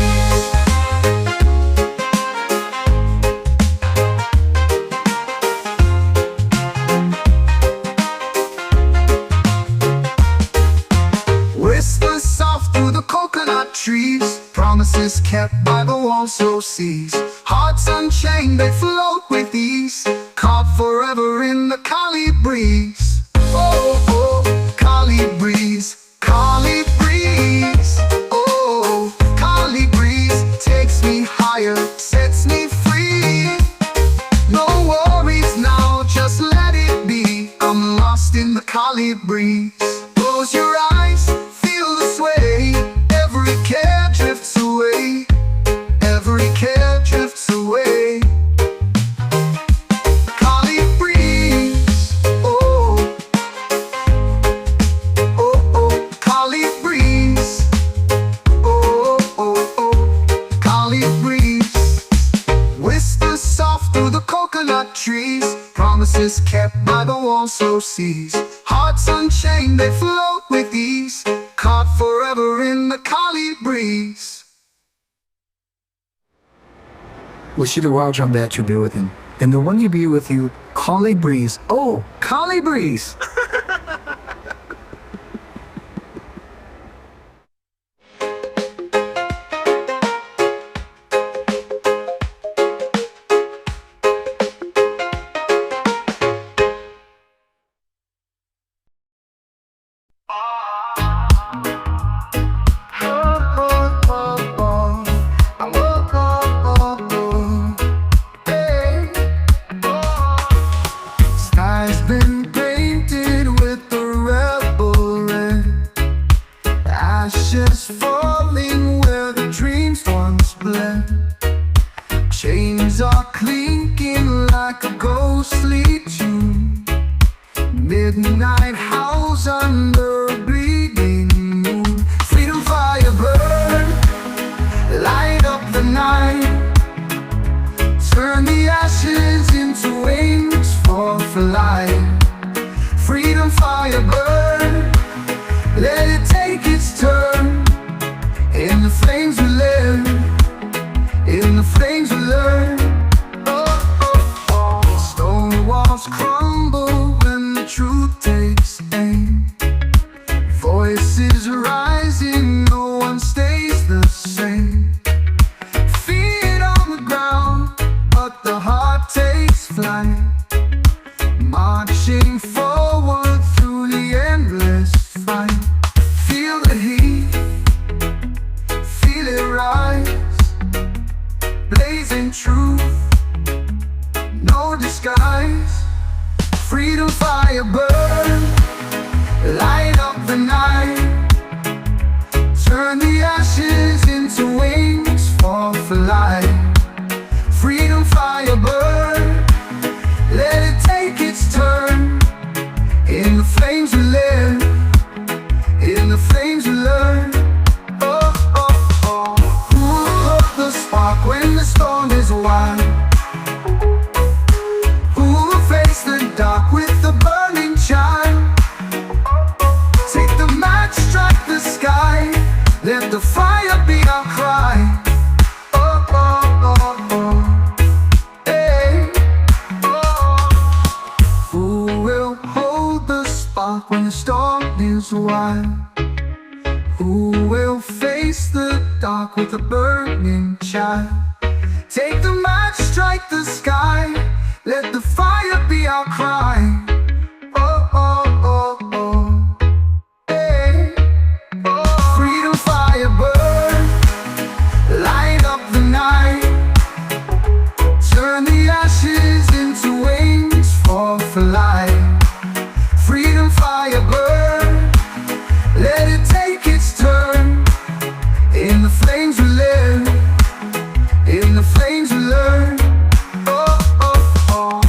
Whispers soft through the coconut trees. Promises kept by the walls seas. Hearts unchained, they float with ease. Caught forever in the Kali breeze. Oh, oh, Kali breeze, Kali breeze. Oh, Kali breeze takes me higher, sets me free. No worries now, just let it be. I'm lost in the Kali breeze. Close your eyes, feel the sway. Every care drifts away. Every care drifts away. Kali breeze, oh, oh, oh, Kali breeze, oh, oh, oh, Kali breeze. Whispers soft through the coconut trees. Promises kept by the walls seas. Hearts unchained, they float with ease. Caught forever in the Kali breeze. Wish you the wild drum that you be with him, and the one you be with you, Kali breeze. Oh, Kali breeze. Sky's been painted with the rebel red. Ashes falling where the dreams once bled. Chains are clinking like a ghostly tune. Midnight howls under a bleeding moon. Freedom fire burn, light up the night. Turn the ashes into wings for flight. Freedom fire burn, let it take its turn. In the flames we live, in the flames we learn. Oh, oh, oh. Stone walls crumble when the truth takes aim. Voices rising, no one stays the same. Feet on the ground, but the heart takes flight. Freedom fire burn, light up the night. Turn the ashes into wings for flight. Freedom fire burn, let it take its turn. In the flames we live, in the flames we learn. Oh, oh, oh. Who will hold the spark when the storm is wild? Who will face the dark with the burning child? Take the match, strike the sky, let the fire be our cry. Oh, oh, oh, oh. Hey, oh. Who will hold the spark when the storm is wild? Who will face the dark with a burning child? Take the match, strike the sky, let the fire be our cry. Oh, oh, oh, oh. Hey, oh. Freedom fire burn, light up the night. Turn the ashes into wings for flight. Freedom fire burn, let it take its turn. In the flames we live, in the flames we learn. Oh, oh, oh.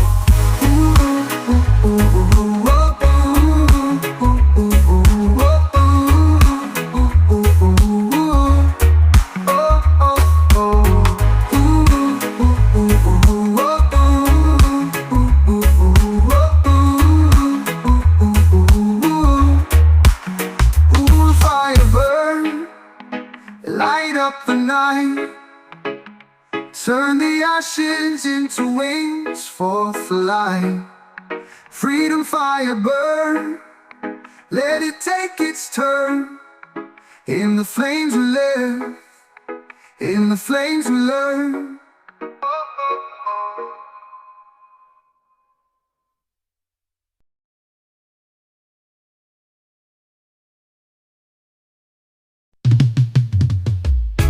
Ooh, ooh, ooh, ooh, ooh, oh, ooh, ooh, ooh, ooh, oh, ooh, ooh, ooh, ooh, ooh. Oh, oh, oh. Ooh, ooh, ooh, ooh, ooh, oh, ooh, ooh, ooh, ooh, oh, ooh, ooh, ooh, ooh. Ooh, fire burn, light up the night. Turn the ashes into wings for flight. Freedom fire burn, let it take its turn. In the flames we live, in the flames we learn.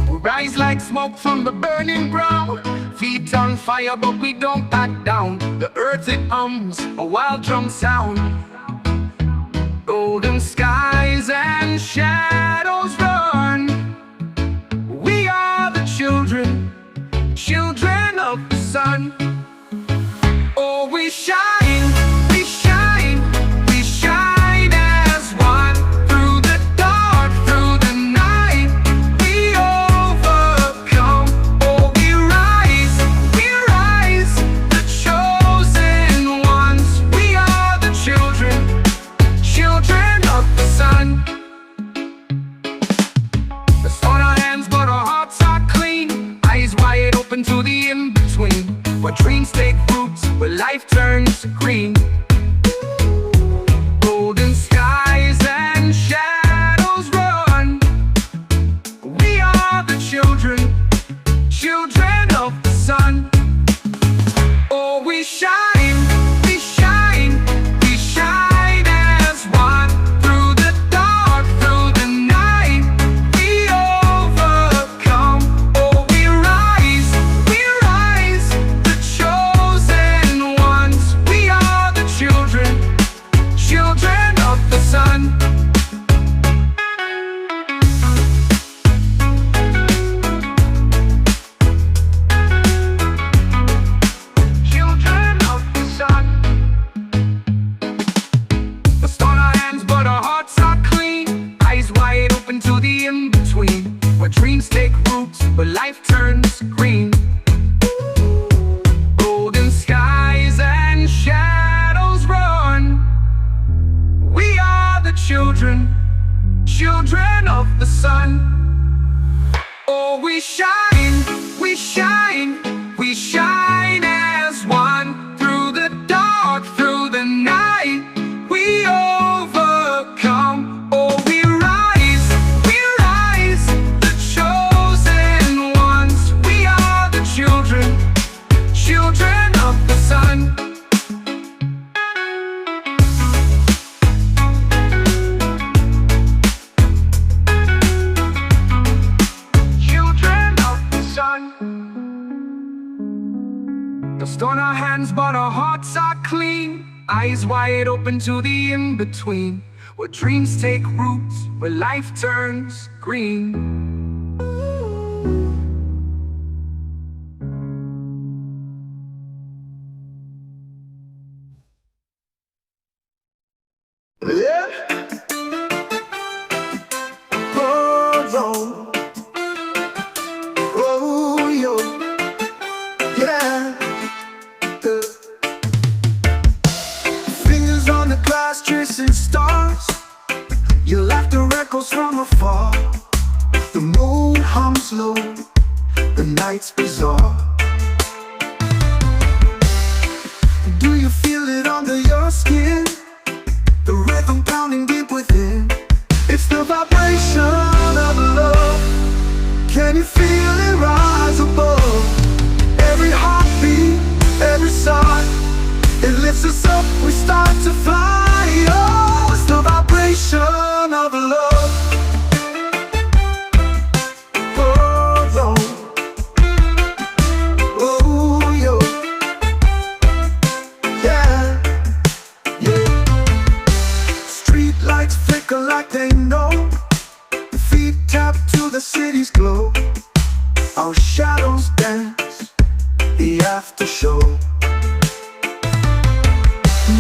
We rise like smoke from the burning ground. Feet on fire, but we don't back down. The earth it hums, a wild drum sound. Golden skies and shadows run. We are the children, children of the sun. Oh, we shine, we shine, we shine as one. Through the dark, through the night, we overcome. Oh, we rise, the chosen ones. We are the children, children of the sun. Let's hold our hands, but our hearts are clean. Eyes wide open to the in-between, where dreams take roots, where life turns green. Golden skies and shadows run. We are the children, children of the sun. Oh, we shine, we shine, we shine as one. Through the dark, through the night, we overcome. Oh, we rise, the chosen ones. We are the children, children of the sun. Children of the sun. Let's hold our hands, but our hearts are clean. Eyes wide open to the in-between, where dreams take roots, where life turns green. Golden skies and shadows run. We are the children, children of the sun. Oh, we shine, we shine, we shine as one. Through the dark, through the night, we overcome. Oh, we rise, the chosen ones. We are the children, children of the sun. Children of the sun. Eyes wide open to the in-between, where dreams take roots, where life turns green. Yeah. Oh, oh, yo. Yeah. Fingers on the glass tracing stars. Your laughter echoes from afar. The moon hums low, the night's bizarre. Do you feel it under your skin? The rhythm pounding deep within. It's the vibration of love. Can you feel it rise above? Every heartbeat, every sigh, it lifts us up, we start to fly. Oh, it's the vibration of love. Oh, oh, oh, yo. Yeah, yeah. Street lights flicker like they know. Feet tap to the city's glow. Our shadows dance, the after show.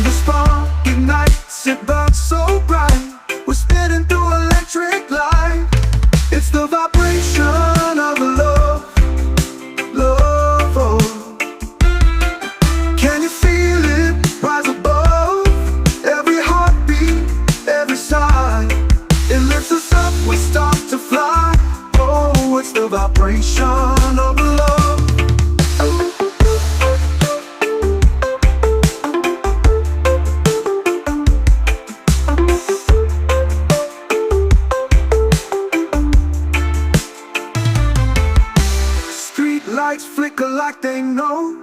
The spark ignites, it burns so bright. We're spinning through electric light. It's the vibration of love, love, oh. Can you feel it rise above? Every heartbeat, every sigh, it lifts us up, we start to fly. Oh, it's the vibration of love. Street lights flicker like they know.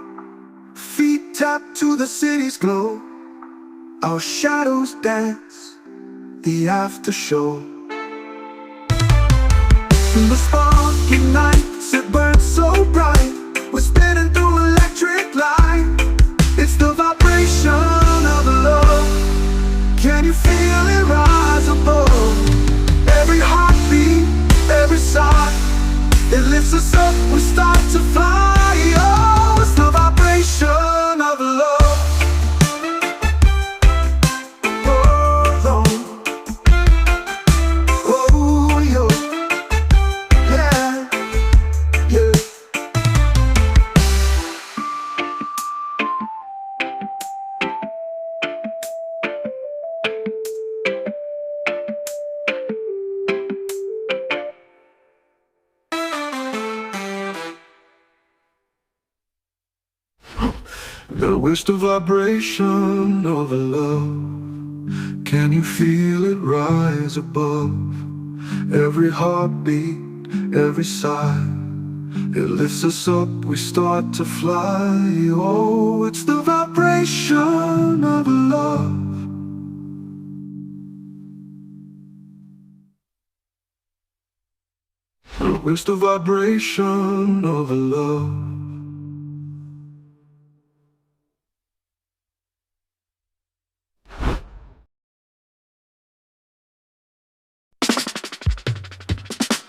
Feet tap to the city's glow. Our shadows dance, the after show. The spark ignites, it burns so bright. We're spinning through electric light. It's the vibration of love. Can you feel it rise above? Every heartbeat, every sigh, it lifts us up, we start to fly. Oh, it's the vibration of love. Oh, oh, yo. Yeah, yeah. It's the vibration of love. Can you feel it rise above? Every heartbeat, every sigh, it lifts us up, we start to fly. Oh, it's the vibration of love. It's the vibration of love.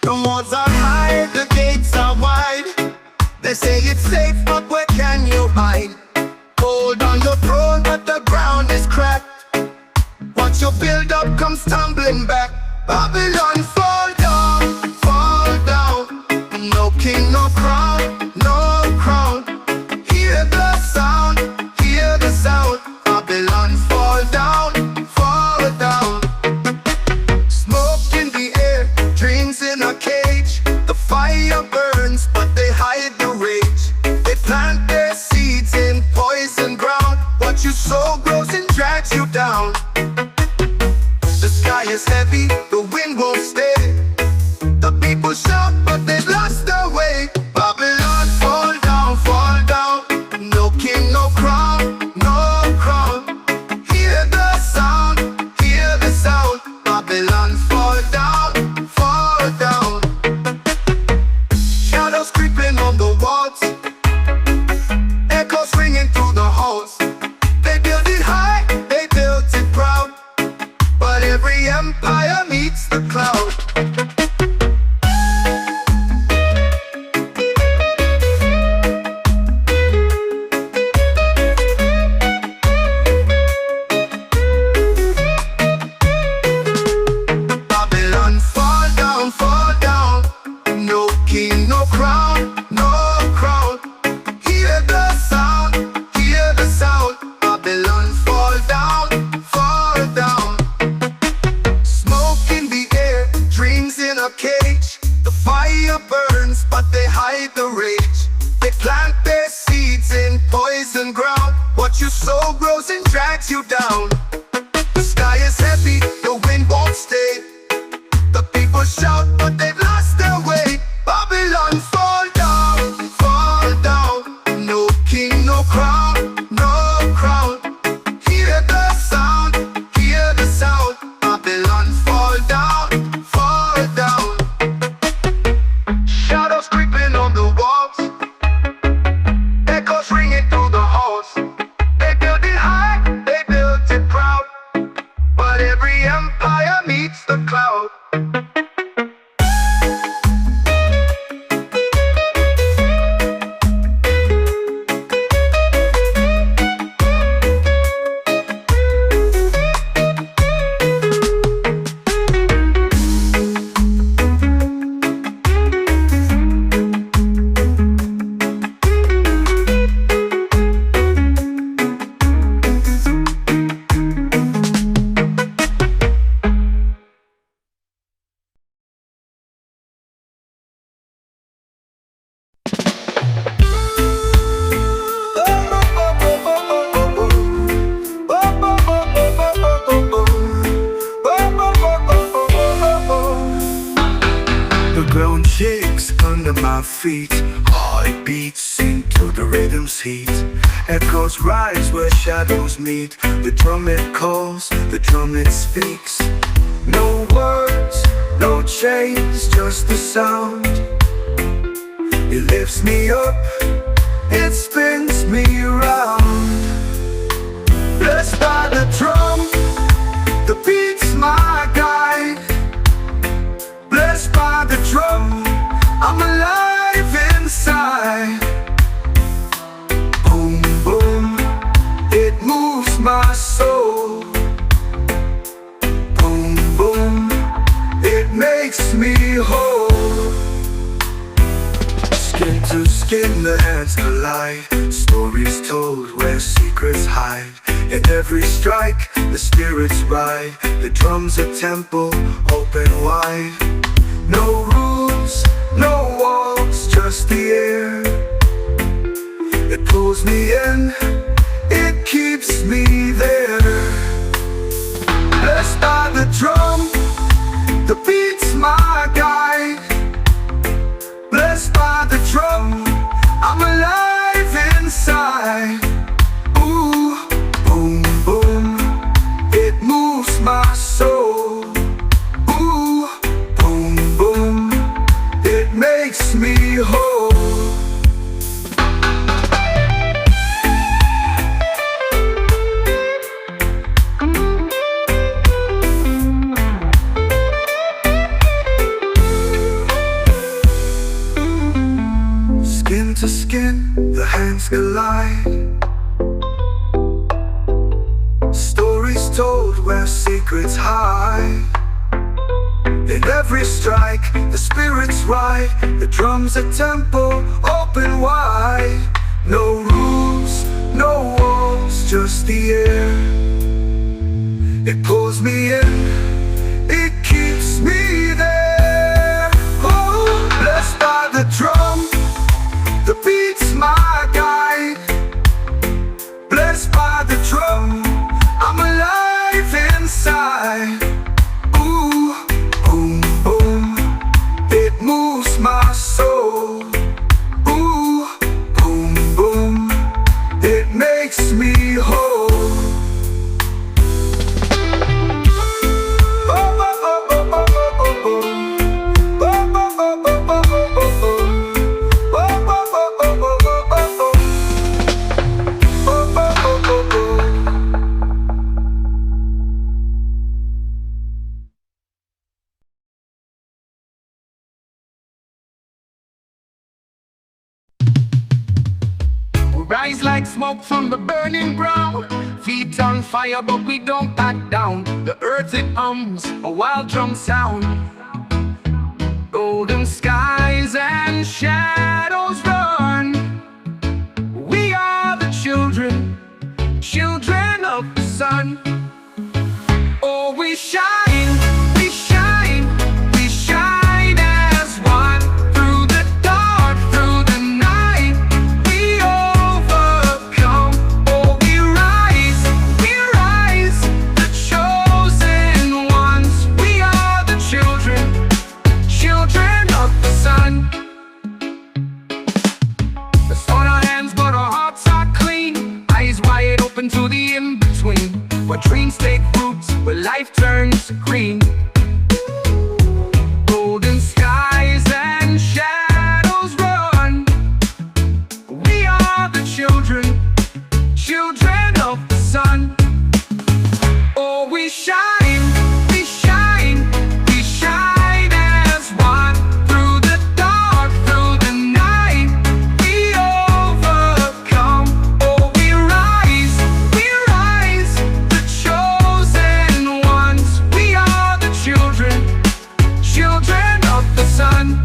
The walls are high, the gates are wide. They say it's safe, but where can you hide? Hold on your throne, but the ground is cracked. Once your build-up comes tumbling back, Babylon fall down, fall down. No king, no crown, no crown. Hear the sound, hear the sound. Babylon fall down, fall down. Smoke in the air, dreams in a cage. The fire burns, but they hide the rage. They plant their seeds in poison ground. What you sow grows and drags you down. The sky is heavy, the wind won't stay. The people shout, but they've lost their way. Babylon fall down, fall down. No king, no crown, no crown. Hear the sound, hear the sound. Babylon fall down, fall down. Shadows creeping on the walls, echoes ringing through the halls. They build it high, and drags you down. The sky is heavy, the wind won't stay. The people shout, but they've lost their way. Babylon fall down. No king, no crown, no crown. Hear the sound, hear the sound. Babylon fall down, fall down. Shadows creeping on the walls, echoes ringing through the halls. They built it high, they built it proud, but every empire meets the cloud. The ground shakes under my feet, heart beats into the rhythm's heat. Echoes rise where shadows meet. The drum it calls, the drum it speaks. No words, no chains, just the sound. It lifts me up, it spins me around. Blessed by the drum, the beat's my guide. Blessed by the drum, I'm alive inside. Boom, boom, it moves my soul. Boom, boom, it makes me whole. Skin to skin, the hands collide. Stories told where secrets hide. In every strike, the spirits ride. The drum's a temple, open wide. No rules, no walls, just the air. It pulls me in, it keeps me there. Blessed by the drum, the beat's my guide. Blessed by the drum, I'm alive inside. Ooh, boom, boom, it moves my soul. Ooh, boom, boom, it makes me whole. Skin to skin, the hands collide. Stories told where secrets hide. In every strike, the spirits ride. The drum's a temple, open wide. No rules, no walls, just the air. It pulls me in, it keeps me there. Oh, blessed by the drum, the beat's my guide. Blessed by the drum, I'm alive inside. Ooh, boom, boom, it moves my soul. Ooh, boom, boom, it makes me whole. Rise like smoke from the burning ground. Feet on fire, but we don't back down. The earth it hums, a wild drum sound. Golden skies and shadows run. We are the children, children of the sun. Oh, we shine, we shine, we shine as one. Through the dark, through the night, we overcome. Oh, we rise where dreams take roots, where life turns green. Golden skies and shadows run. We are the children, children of the sun. Oh, we shine, we shine, we shine as one. Through the dark, through the night, we overcome. Oh, we rise, the chosen ones. We are the children, children of the sun.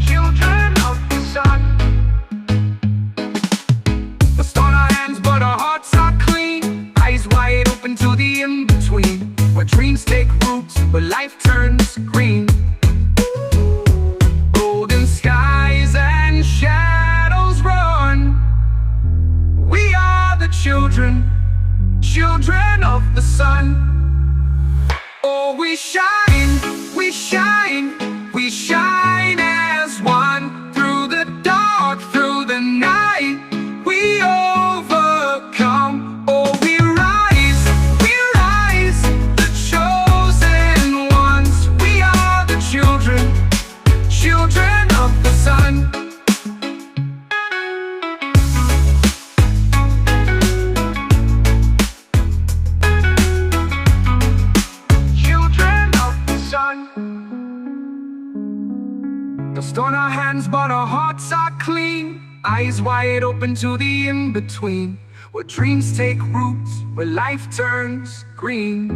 Children of the sun. Dust on our hands, but our hearts are clean. Eyes wide open to the in-between, where dreams take roots, where life turns green. Golden skies and shadows run. We are the children, children of the sun. Oh, we shine, we shine, we shine as one. Through the dark, through the night, we overcome. Oh, we rise, the chosen ones. We are the children, children of the sun. Children of the sun. Dust on our hands, but our hearts are clean. Eyes wide open to the in-between, where dreams take roots, where life turns green.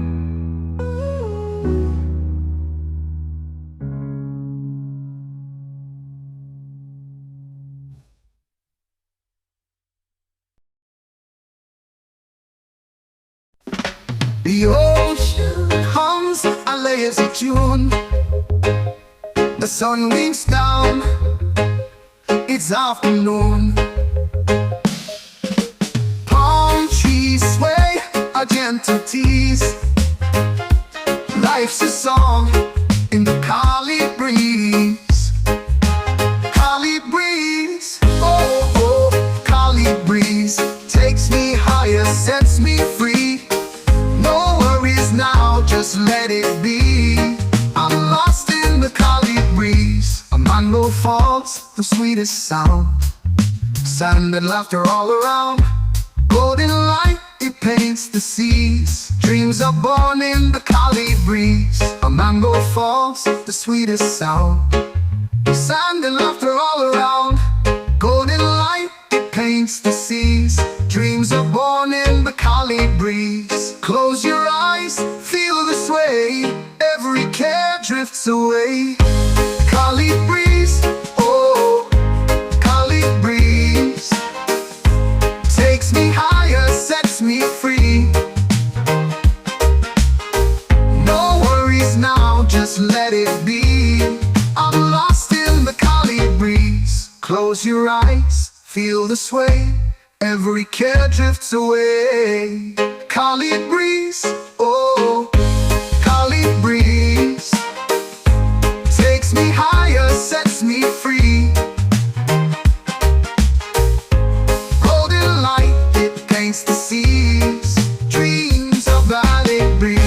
The ocean hums a lazy tune. The sun winks down, it's afternoon. Palm trees sway a gentle tease. Life's a song in the Kali breeze. Kali breeze, oh, oh, Kali breeze. Takes me higher, sets me free. No worries now, just let it be. I'm lost in the Kali breeze. A mango falls, the sweetest sound. Sand and laughter all around. Golden light, it paints the seas. Dreams are born in the Kali breeze. A mango falls, the sweetest sound. Sand and laughter all around. Golden light, it paints the seas. Dreams are born in the Kali breeze. Close your eyes, feel the sway. Every care drifts away. Kali breeze, oh, Kali breeze. Takes me higher, sets me free. No worries now, just let it be. I'm lost in the Kali breeze. Close your eyes, feel the sway. Every care drifts away. Kali breeze, oh, Kali breeze. Takes me higher, sets me free. Golden light, it paints the seas. Dreams of Kali breeze.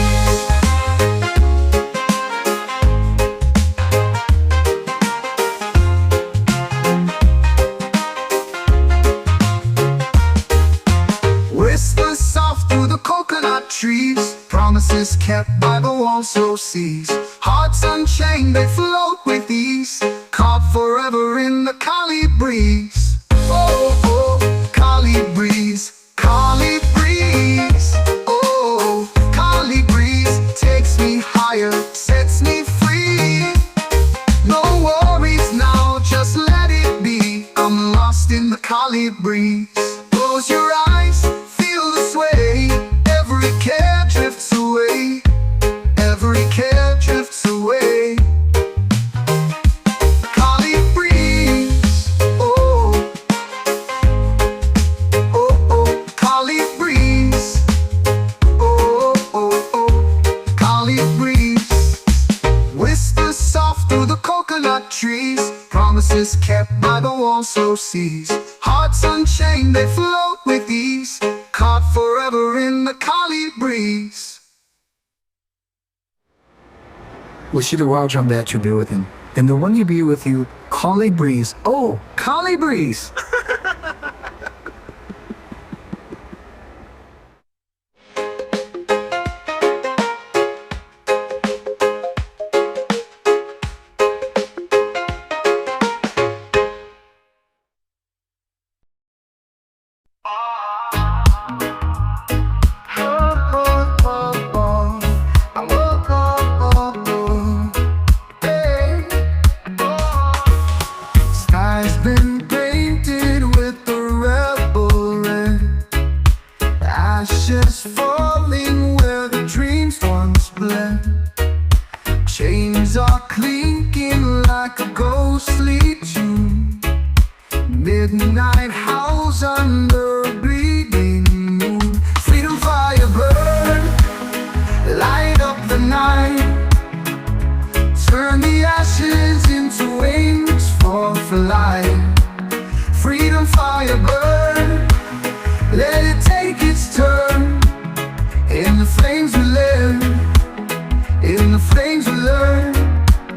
Whispers soft through the coconut trees. Promises kept by the walls seas. Hearts unchained, they float with ease. Caught forever in the Kali breeze. Oh, oh, Kali breeze, Kali breeze. Oh, Kali breeze. Takes me higher, sets me free. No worries now, just let it be. I'm lost in the Kali breeze. Close your eyes, feel the sway. Every care drifts away. Every care drifts away. Kali breeze, oh, oh, oh, Kali breeze, oh, oh, oh, Kali breeze. Whispers soft through the coconut like trees, promises kept by the one so seas. Hearts unchained, they float with ease, caught forever in the Kali breeze. Wish you the wild drum that you be with him, and the one you be with you, Kali breeze. Oh, Kali breeze! Sky's been painted with the rebel red, ashes falling where the dreams once bled. Chains are clinking like a ghostly tune, midnight howls under a bleeding moon. Freedom fire burn, light up the night, turn the ashes into wings for flight. Freedom fire burn, let it take its turn. In the flames we live, in the flames we learn.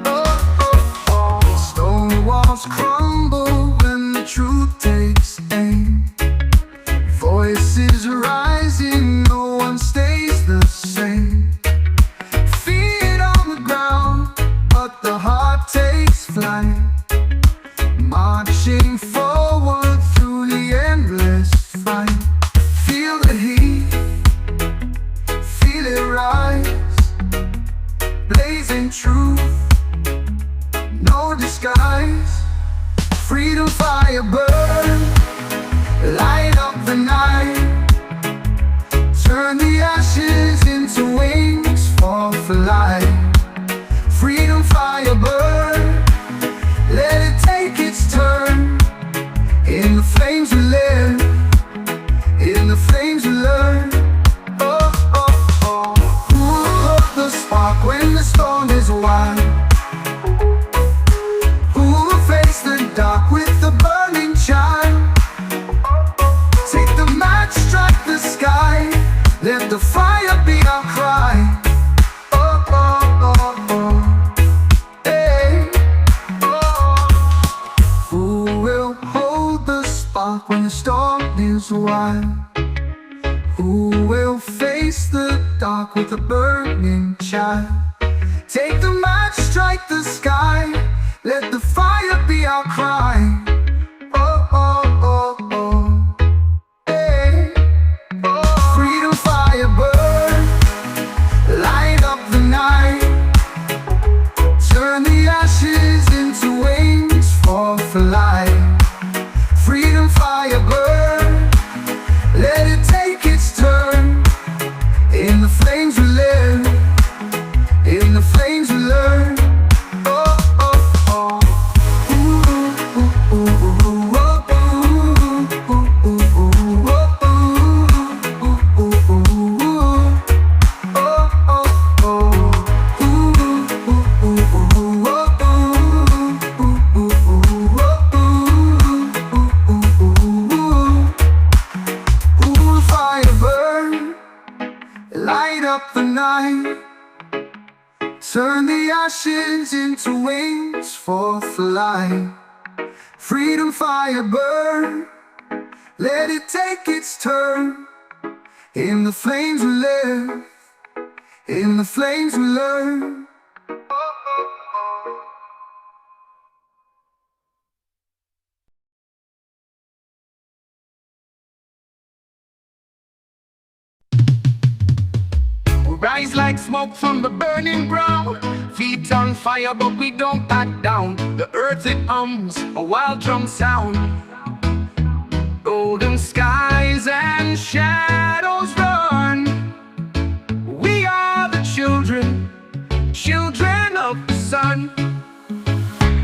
Oh, oh, oh. Stone walls crumble when the truth takes aim. Voices rising, no one stays the same. Feet on the ground, but the heart takes flight, marching forward through the endless fight. Feel the heat, feel it rise, blazing truth, no disguise. Freedom fire burn, light up the night, turn the ashes into wings for flight. Freedom fire burn, let it take its turn. In the flames we live, in the flames we learn. Oh, oh, oh. Who will hold the spark when the storm is wild? Who will face the dark with the burning child? Take the match, strike the sky, let the fire be our cry. Oh, oh, oh, oh. Hey, oh. Who will hold the spark when the storm is wild? Who will face the dark with a burning child? Take the match, strike the sky, let the fire be our cry. Oh, oh, oh, oh. Hey, oh. Freedom fire burn, light up the night, turn the ashes into wings for flight. Freedom fire burn, let it take its turn. In the flames we live, in the flames we learn. Oh, oh, oh. Ooh, ooh, ooh, ooh, oh, ooh, ooh, ooh, ooh, oh, ooh, ooh, ooh, ooh. Oh, oh, oh. Ooh, ooh, ooh, ooh, oh, ooh, ooh, ooh, ooh, oh, ooh, ooh, ooh. Ooh, fire burn, light up the night, turn the ashes into wings for flight. Freedom fire burn, let it take its turn. In the flames we live, in the flames we learn. We rise like smoke from the burning ground, feet on fire but we don't back down. The earth it hums, a wild drum sound. Golden skies and shadows run. We are the children, children of the sun.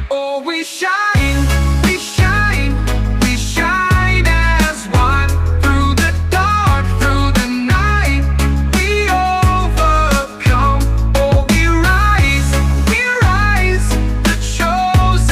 Oh, we shine, we shine, we shine as one. Through the dark, through the night, we overcome. Oh, we rise, the chosen.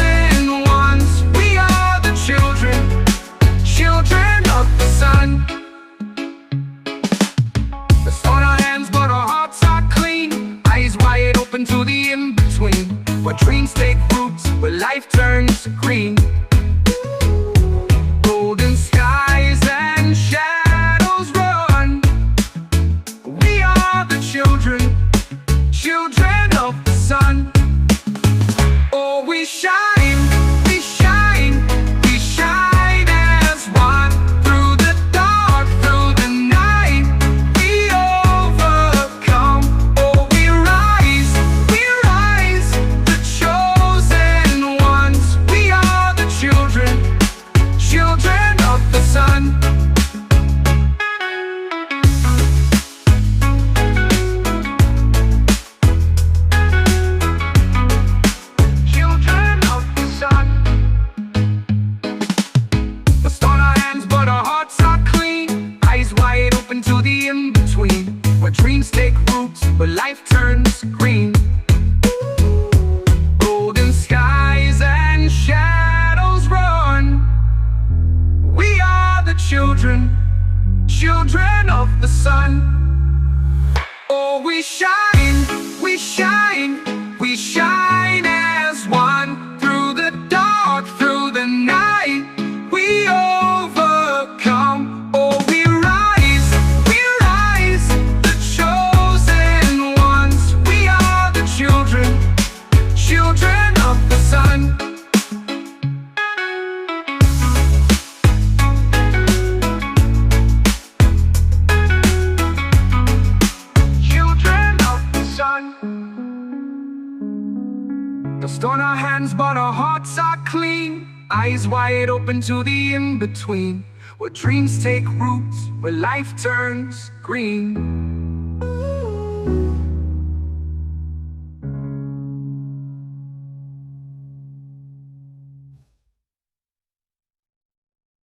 turns green. Golden skies and shadows run. We are the children, children of the sun. Oh, we shine, we shine, we shine as one. Through the dark, through the night, we overcome. Oh, we rise, the chosen ones. We are the children, children of the sun. Children of the sun. Dust on our hands, but our hearts are clean. Eyes wide open to the in-between, where dreams take roots, where life turns green. Golden skies and shadows run. We are the children, children of the sun. Oh, we shine, we shine, we shine as one. Through the dark, through the night, we overcome. Oh, we rise, the chosen ones. We are the children, children of the sun. Children of the sun. Dust on our hands, but our hearts are clean. Eyes wide open to the in-between, where dreams take roots, where life turns green.